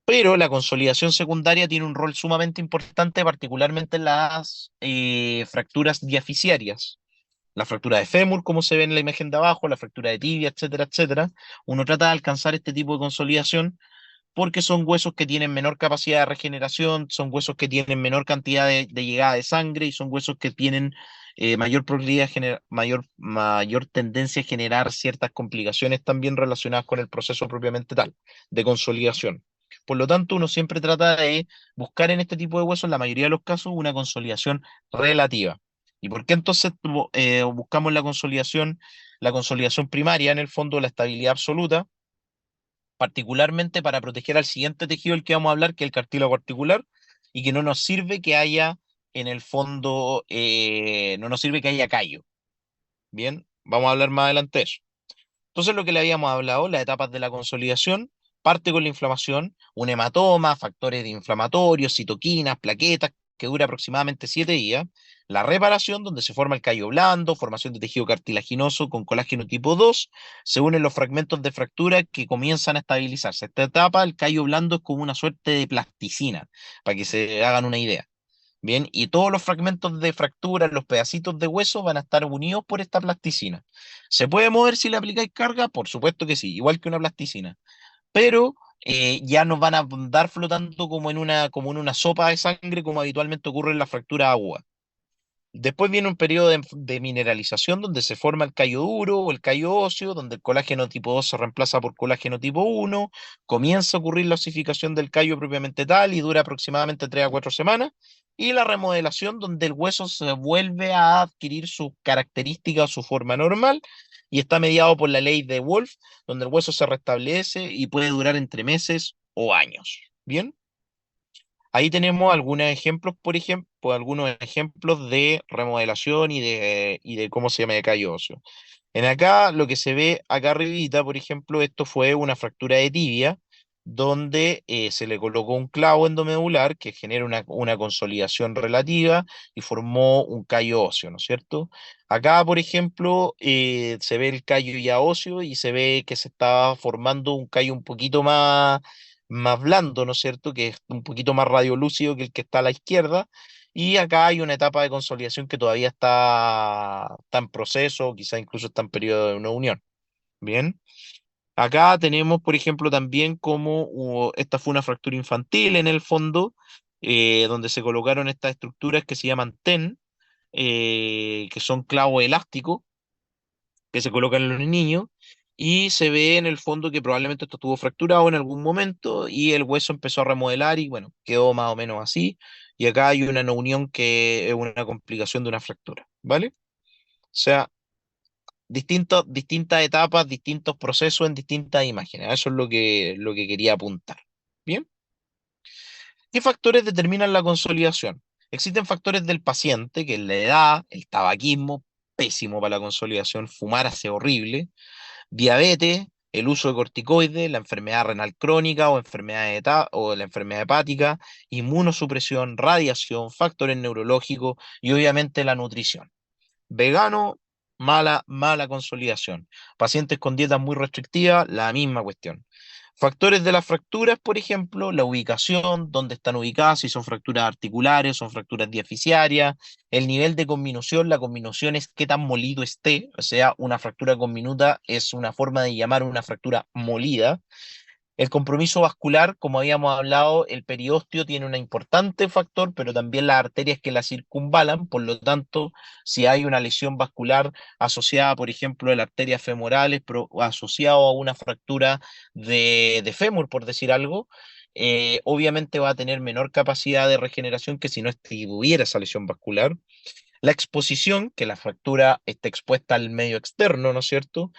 Pero la consolidación secundaria tiene un rol sumamente importante, particularmente en las fracturas diaficiarias. La fractura de fémur, como se ve en la imagen de abajo, la fractura de tibia, etcétera, etcétera. Uno trata de alcanzar este tipo de consolidación porque son huesos que tienen menor capacidad de regeneración, son huesos que tienen menor cantidad de llegada de sangre y son huesos que tienen mayor probabilidad, mayor tendencia a generar ciertas complicaciones también relacionadas con el proceso propiamente tal, de consolidación. Por lo tanto, uno siempre trata de buscar en este tipo de huesos, en la mayoría de los casos, una consolidación relativa. ¿Y por qué entonces buscamos la consolidación primaria, en el fondo, la estabilidad absoluta? Particularmente para proteger al siguiente tejido del que vamos a hablar, que es el cartílago articular, y que no nos sirve que haya en el fondo, no nos sirve que haya callo. Bien, vamos a hablar más adelante de eso. Entonces, lo que le habíamos hablado, las etapas de la consolidación, parte con la inflamación, un hematoma, factores de inflamatorios, citoquinas, plaquetas, que dura aproximadamente 7 días. La reparación, donde se forma el callo blando, formación de tejido cartilaginoso con colágeno tipo 2, se unen los fragmentos de fractura que comienzan a estabilizarse. Esta etapa, el callo blando es como una suerte de plasticina, para que se hagan una idea. Bien, y todos los fragmentos de fractura, los pedacitos de hueso van a estar unidos por esta plasticina. ¿Se puede mover si le aplicáis carga? Por supuesto que sí, igual que una plasticina, pero ya no van a andar flotando como en una sopa de sangre como habitualmente ocurre en la fractura aguda. Después viene un periodo de mineralización donde se forma el callo duro o el callo óseo, donde el colágeno tipo 2 se reemplaza por colágeno tipo 1. Comienza a ocurrir la osificación del callo propiamente tal y dura aproximadamente 3 a 4 semanas. Y la remodelación donde el hueso se vuelve a adquirir sus características o su forma normal y está mediado por la ley de Wolff, donde el hueso se restablece y puede durar entre meses o años. ¿Bien? Ahí tenemos algunos ejemplos, por ejemplo, algunos ejemplos de remodelación y de cómo se llama de callo óseo. En acá, lo que se ve acá arribita, por ejemplo, esto fue una fractura de tibia, donde se le colocó un clavo endomedular que genera una consolidación relativa y formó un callo óseo, ¿no es cierto? Acá, por ejemplo, se ve el callo ya óseo y se ve que se está formando un callo un poquito más blando, ¿no es cierto? Que es un poquito más radiolúcido que el que está a la izquierda. Y acá hay una etapa de consolidación que todavía está en proceso, quizá incluso está en periodo de una unión. Bien. Acá tenemos, por ejemplo, también como esta fue una fractura infantil en el fondo, donde se colocaron estas estructuras que se llaman TEN, que son clavos elásticos que se colocan en los niños, y se ve en el fondo que probablemente esto estuvo fracturado en algún momento y el hueso empezó a remodelar y bueno, quedó más o menos así. Y acá hay una no unión que es una complicación de una fractura, ¿vale? O sea, distintas etapas, distintos procesos en distintas imágenes. Eso es lo que quería apuntar. Bien. ¿Qué factores determinan la consolidación? Existen factores del paciente, que es la edad, el tabaquismo, pésimo para la consolidación, fumar hace horrible, diabetes, el uso de corticoides, la enfermedad renal crónica o la enfermedad hepática, inmunosupresión, radiación, factores neurológicos y obviamente la nutrición. Vegano, mala consolidación. Pacientes con dietas muy restrictivas, la misma cuestión. Factores de las fracturas, por ejemplo, la ubicación, dónde están ubicadas, si son fracturas articulares, son fracturas diafisiarias, el nivel de conminución, la conminución es qué tan molido esté, o sea, una fractura conminuta es una forma de llamar una fractura molida. El compromiso vascular, como habíamos hablado, el periósteo tiene un importante factor, pero también las arterias que la circunvalan, por lo tanto, si hay una lesión vascular asociada, por ejemplo, a las arterias femorales, asociado a una fractura de fémur, por decir algo, obviamente va a tener menor capacidad de regeneración que si no tuviera esa lesión vascular. La exposición, que la fractura esté expuesta al medio externo, ¿no es cierto?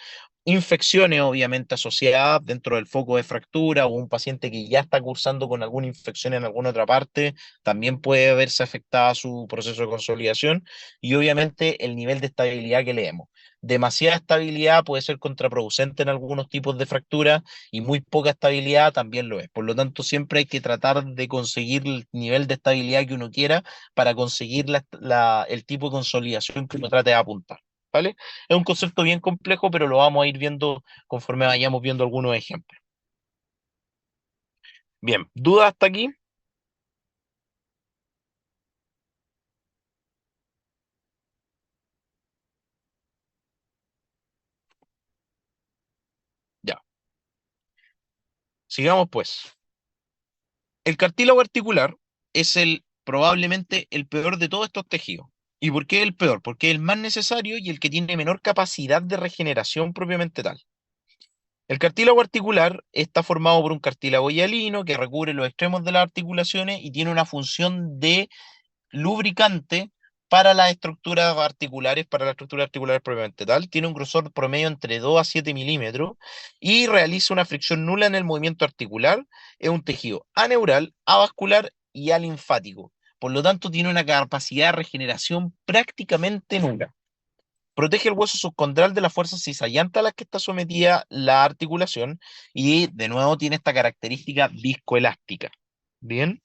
Infecciones obviamente asociadas dentro del foco de fractura o un paciente que ya está cursando con alguna infección en alguna otra parte, también puede verse afectada su proceso de consolidación y obviamente el nivel de estabilidad que leemos. Demasiada estabilidad puede ser contraproducente en algunos tipos de fractura y muy poca estabilidad también lo es. Por lo tanto, siempre hay que tratar de conseguir el nivel de estabilidad que uno quiera para conseguir el tipo de consolidación que uno trate de apuntar. ¿Vale? Es un concepto bien complejo, pero lo vamos a ir viendo conforme vayamos viendo algunos ejemplos. Bien, ¿dudas hasta aquí? Ya. Sigamos pues. El cartílago articular es probablemente el peor de todos estos tejidos. ¿Y por qué el peor? Porque es el más necesario y el que tiene menor capacidad de regeneración propiamente tal. El cartílago articular está formado por un cartílago hialino que recubre los extremos de las articulaciones y tiene una función de lubricante para las estructuras articulares propiamente tal. Tiene un grosor promedio entre 2 a 7 milímetros y realiza una fricción nula en el movimiento articular. Es un tejido aneural, avascular y alinfático. Por lo tanto, tiene una capacidad de regeneración prácticamente nula. Protege el hueso subcondral de las fuerzas cizallantes a las que está sometida la articulación y, de nuevo, tiene esta característica viscoelástica. Bien.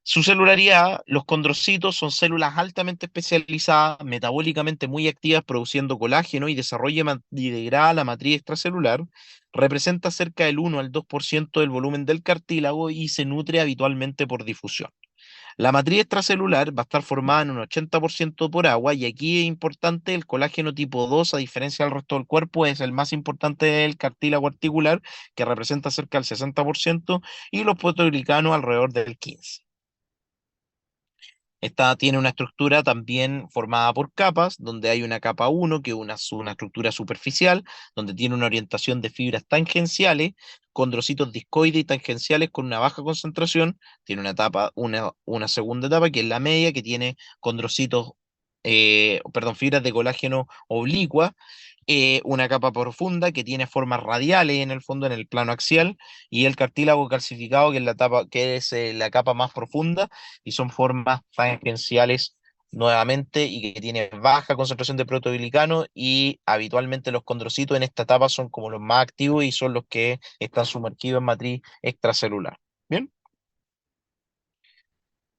Su celularidad, los condrocitos son células altamente especializadas, metabólicamente muy activas, produciendo colágeno y y degrada la matriz extracelular. Representa cerca del 1 al 2% del volumen del cartílago y se nutre habitualmente por difusión. La matriz extracelular va a estar formada en un 80% por agua y aquí es importante el colágeno tipo 2, a diferencia del resto del cuerpo, es el más importante del cartílago articular, que representa cerca del 60%, y los proteoglicanos alrededor del 15%. Esta tiene una estructura también formada por capas, donde hay una capa uno que es una estructura superficial, donde tiene una orientación de fibras tangenciales, condrocitos discoides y tangenciales con una baja concentración. Tiene una segunda etapa, que es la media, que tiene fibras de colágeno oblicuas, una capa profunda que tiene formas radiales en el fondo, en el plano axial, y el cartílago calcificado, que es la capa más profunda, y son formas tangenciales nuevamente, y que tiene baja concentración de proteoglicano, y habitualmente los condrocitos en esta etapa son como los más activos y son los que están sumergidos en matriz extracelular. Bien.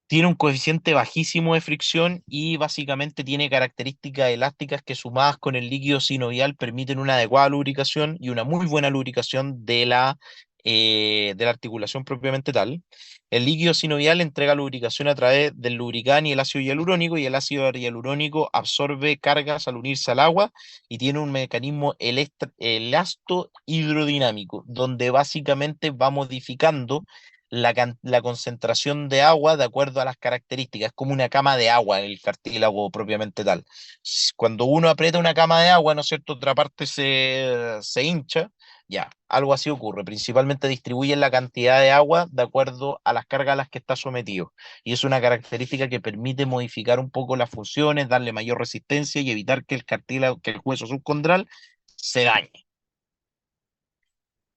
Tiene un coeficiente bajísimo de fricción y básicamente tiene características elásticas que, sumadas con el líquido sinovial, permiten una adecuada lubricación y una muy buena lubricación de la articulación propiamente tal. El líquido sinovial entrega lubricación a través del lubricante y el ácido hialurónico, y el ácido hialurónico absorbe cargas al unirse al agua y tiene un mecanismo elasto hidrodinámico, donde básicamente va modificando la concentración de agua de acuerdo a las características. Es como una cama de agua el cartílago propiamente tal. Cuando uno aprieta una cama de agua, ¿no es cierto?, otra parte se hincha, ya, algo así ocurre. Principalmente distribuyen la cantidad de agua de acuerdo a las cargas a las que está sometido. Y es una característica que permite modificar un poco las funciones, darle mayor resistencia y evitar que que el hueso subcondral se dañe.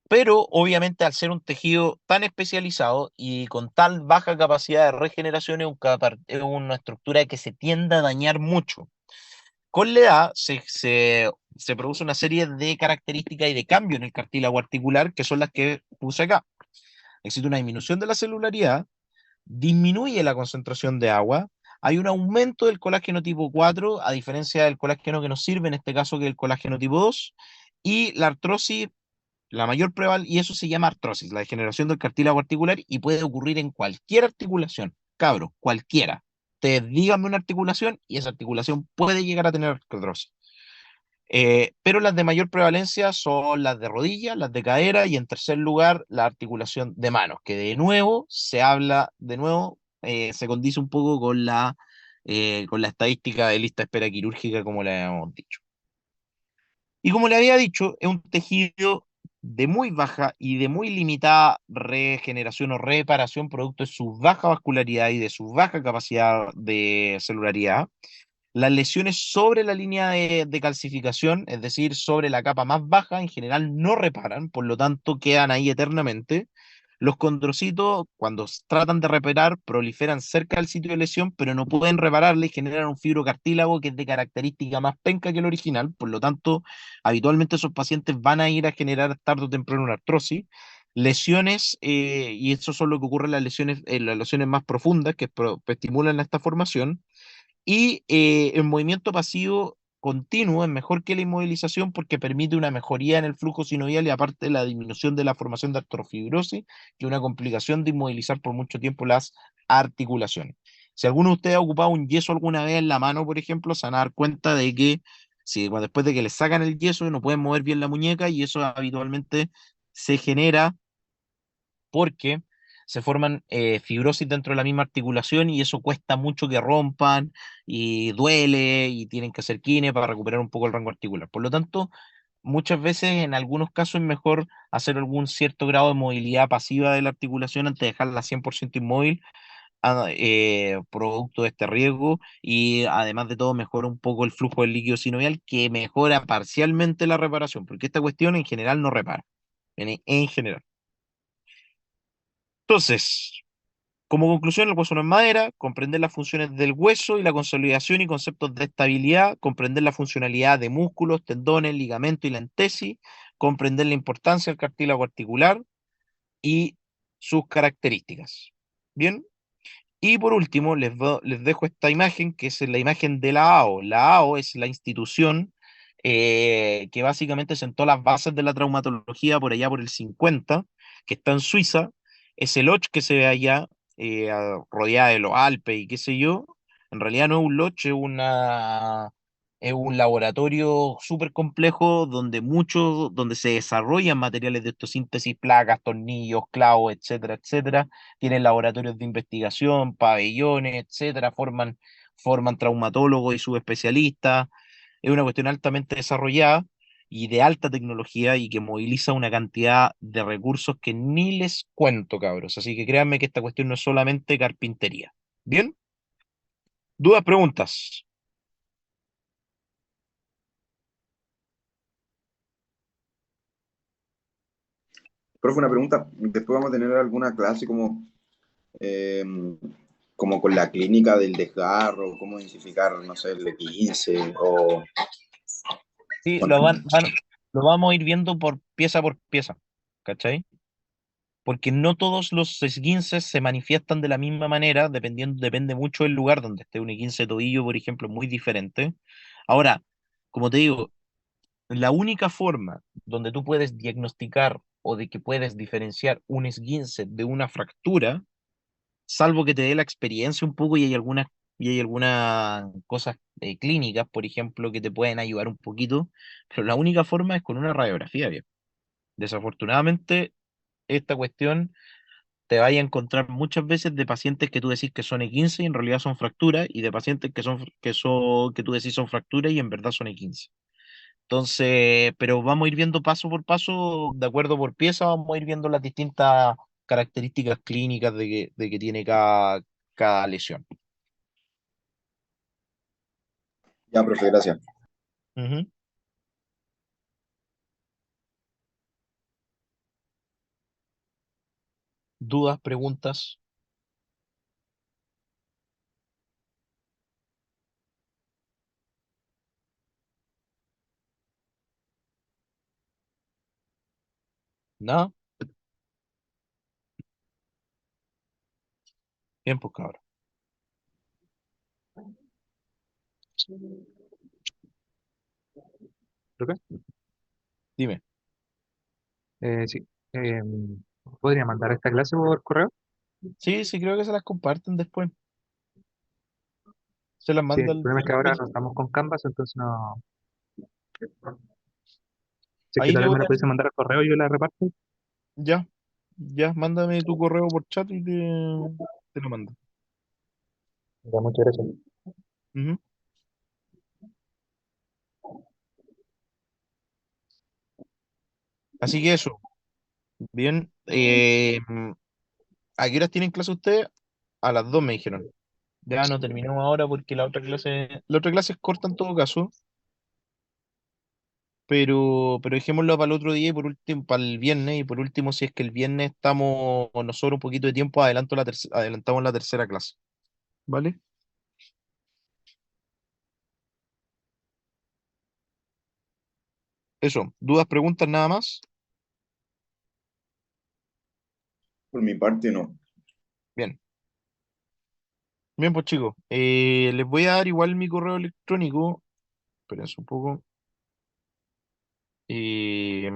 Pero obviamente, al ser un tejido tan especializado y con tan baja capacidad de regeneración, es una estructura que se tiende a dañar mucho. Con la edad se produce una serie de características y de cambios en el cartílago articular, que son las que puse acá. Existe una disminución de la celularidad, disminuye la concentración de agua, hay un aumento del colágeno tipo 4, a diferencia del colágeno que nos sirve en este caso, que es el colágeno tipo 2, y la artrosis, y eso se llama artrosis, la degeneración del cartílago articular, y puede ocurrir en cualquier articulación, cabro, cualquiera. Díganme una articulación y esa articulación puede llegar a tener artrosis. Pero las de mayor prevalencia son las de rodilla, las de cadera, y en tercer lugar la articulación de manos, que se condice un poco con la estadística de lista de espera quirúrgica, como le habíamos dicho. Y como le había dicho, es un tejido de muy baja y de muy limitada regeneración o reparación, producto de su baja vascularidad y de su baja capacidad de celularidad. Las lesiones sobre la línea de calcificación, es decir, sobre la capa más baja, en general no reparan, por lo tanto quedan ahí eternamente. Los condrocitos, cuando tratan de reparar, proliferan cerca del sitio de lesión, pero no pueden repararle y generan un fibrocartílago que es de característica más penca que el original. Por lo tanto, habitualmente esos pacientes van a ir a generar tarde o temprano una artrosis. Lesiones, y eso son lo que ocurre en las lesiones más profundas, que estimulan esta formación. Y el movimiento pasivo continuo es mejor que la inmovilización, porque permite una mejoría en el flujo sinovial y aparte la disminución de la formación de artrofibrosis, que es una complicación de inmovilizar por mucho tiempo las articulaciones. Si alguno de ustedes ha ocupado un yeso alguna vez en la mano, por ejemplo, se van a dar cuenta de que después de que le sacan el yeso no pueden mover bien la muñeca, y eso habitualmente se genera porque se forman fibrosis dentro de la misma articulación, y eso cuesta mucho que rompan y duele, y tienen que hacer kine para recuperar un poco el rango articular. Por lo tanto, muchas veces, en algunos casos, es mejor hacer algún cierto grado de movilidad pasiva de la articulación antes de dejarla 100% inmóvil, producto de este riesgo, y además de todo mejora un poco el flujo del líquido sinovial, que mejora parcialmente la reparación, porque esta cuestión en general no repara, en general. Entonces, como conclusión, el hueso no es madera, comprender las funciones del hueso y la consolidación y conceptos de estabilidad, comprender la funcionalidad de músculos, tendones, ligamentos y la entesis, comprender la importancia del cartílago articular y sus características. Bien, y por último, les dejo esta imagen, que es la imagen de la AO. La AO es la institución que básicamente sentó las bases de la traumatología por allá por el 50, que está en Suiza. Es el Lodge que se ve allá, rodeada de los Alpes y qué sé yo. En realidad no es un Lodge, Es un laboratorio súper complejo donde se desarrollan materiales de síntesis, placas, tornillos, clavos, etcétera, etcétera. Tienen laboratorios de investigación, pabellones, etcétera. Forman traumatólogos y subespecialistas. Es una cuestión altamente desarrollada y de alta tecnología y que moviliza una cantidad de recursos que ni les cuento, cabros. Así que créanme que esta cuestión no es solamente carpintería. ¿Bien? ¿Dudas, preguntas? Profe, una pregunta. Después vamos a tener alguna clase eh, como con la clínica del desgarro, cómo identificar, no sé, el E15 Sí, o no. lo vamos a ir viendo por pieza, ¿cachai? Porque no todos los esguinces se manifiestan de la misma manera, depende mucho del lugar donde esté un esguince de tobillo, por ejemplo, muy diferente. Ahora, como te digo, la única forma donde tú puedes diagnosticar o de que puedes diferenciar un esguince de una fractura, salvo que te dé la experiencia un poco y hay algunas cosas clínicas, por ejemplo, que te pueden ayudar un poquito, pero la única forma es con una radiografía, bien. Desafortunadamente, esta cuestión te vaya a encontrar muchas veces de pacientes que tú decís que son E15 y en realidad son fracturas, y de pacientes que tú decís son fracturas y en verdad son E15. Entonces, pero vamos a ir viendo paso por paso, de acuerdo por pieza, vamos a ir viendo las distintas características clínicas de que tiene cada lesión. Ya, profe, gracias. Ujú. ¿Dudas, preguntas? ¿Nada? Bien, pues cabrón. Creo que Dime. sí. ¿Podría mandar esta clase por correo? Sí, sí, creo que se las comparten después. Se las Sí, manda el problema es que al ahora mail. no estamos con Canvas, entonces no. Si es que Ahí tal le vez voy me la a... pudiese mandar al correo y yo la reparto. Ya, ya, mándame tu correo por chat y te lo mando. Ya, muchas gracias. Ujú. Así que eso, bien. ¿A qué horas tienen clase ustedes? A las 2 me dijeron. Ya no terminamos ahora porque la otra clase es corta en todo caso, pero dejémoslo para el otro día y por último, para el viernes, y por último, si es que el viernes nos sobra un poquito de tiempo, adelantamos la tercera clase. ¿Vale? Eso, dudas, preguntas, nada más. Por mi parte, no. Bien, bien, pues chicos, les voy a dar igual mi correo electrónico, espérense un poco. eh,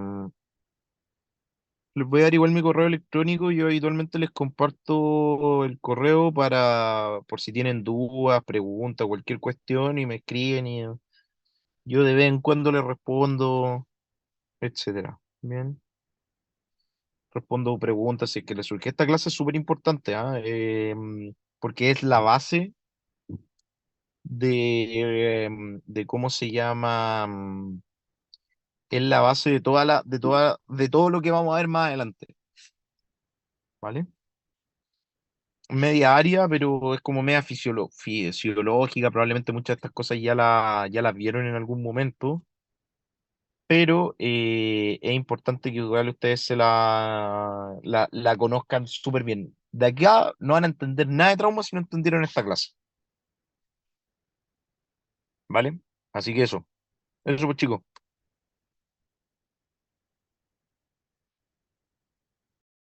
Les voy a dar igual mi correo electrónico. Yo habitualmente les comparto el correo por si tienen dudas, preguntas, cualquier cuestión y me escriben y yo de vez en cuando les respondo, etcétera. Bien, respondo preguntas si es que les surge. Esta clase es súper importante, ¿ah? Porque es la base de cómo se llama, es la base de todo lo que vamos a ver más adelante, ¿vale? Media área, pero es como media fisiológica, probablemente muchas de estas cosas ya las vieron en algún momento, pero es importante que igual ustedes la conozcan súper bien. De acá no van a entender nada de trauma si no entendieron esta clase, ¿vale? Así que eso pues chicos.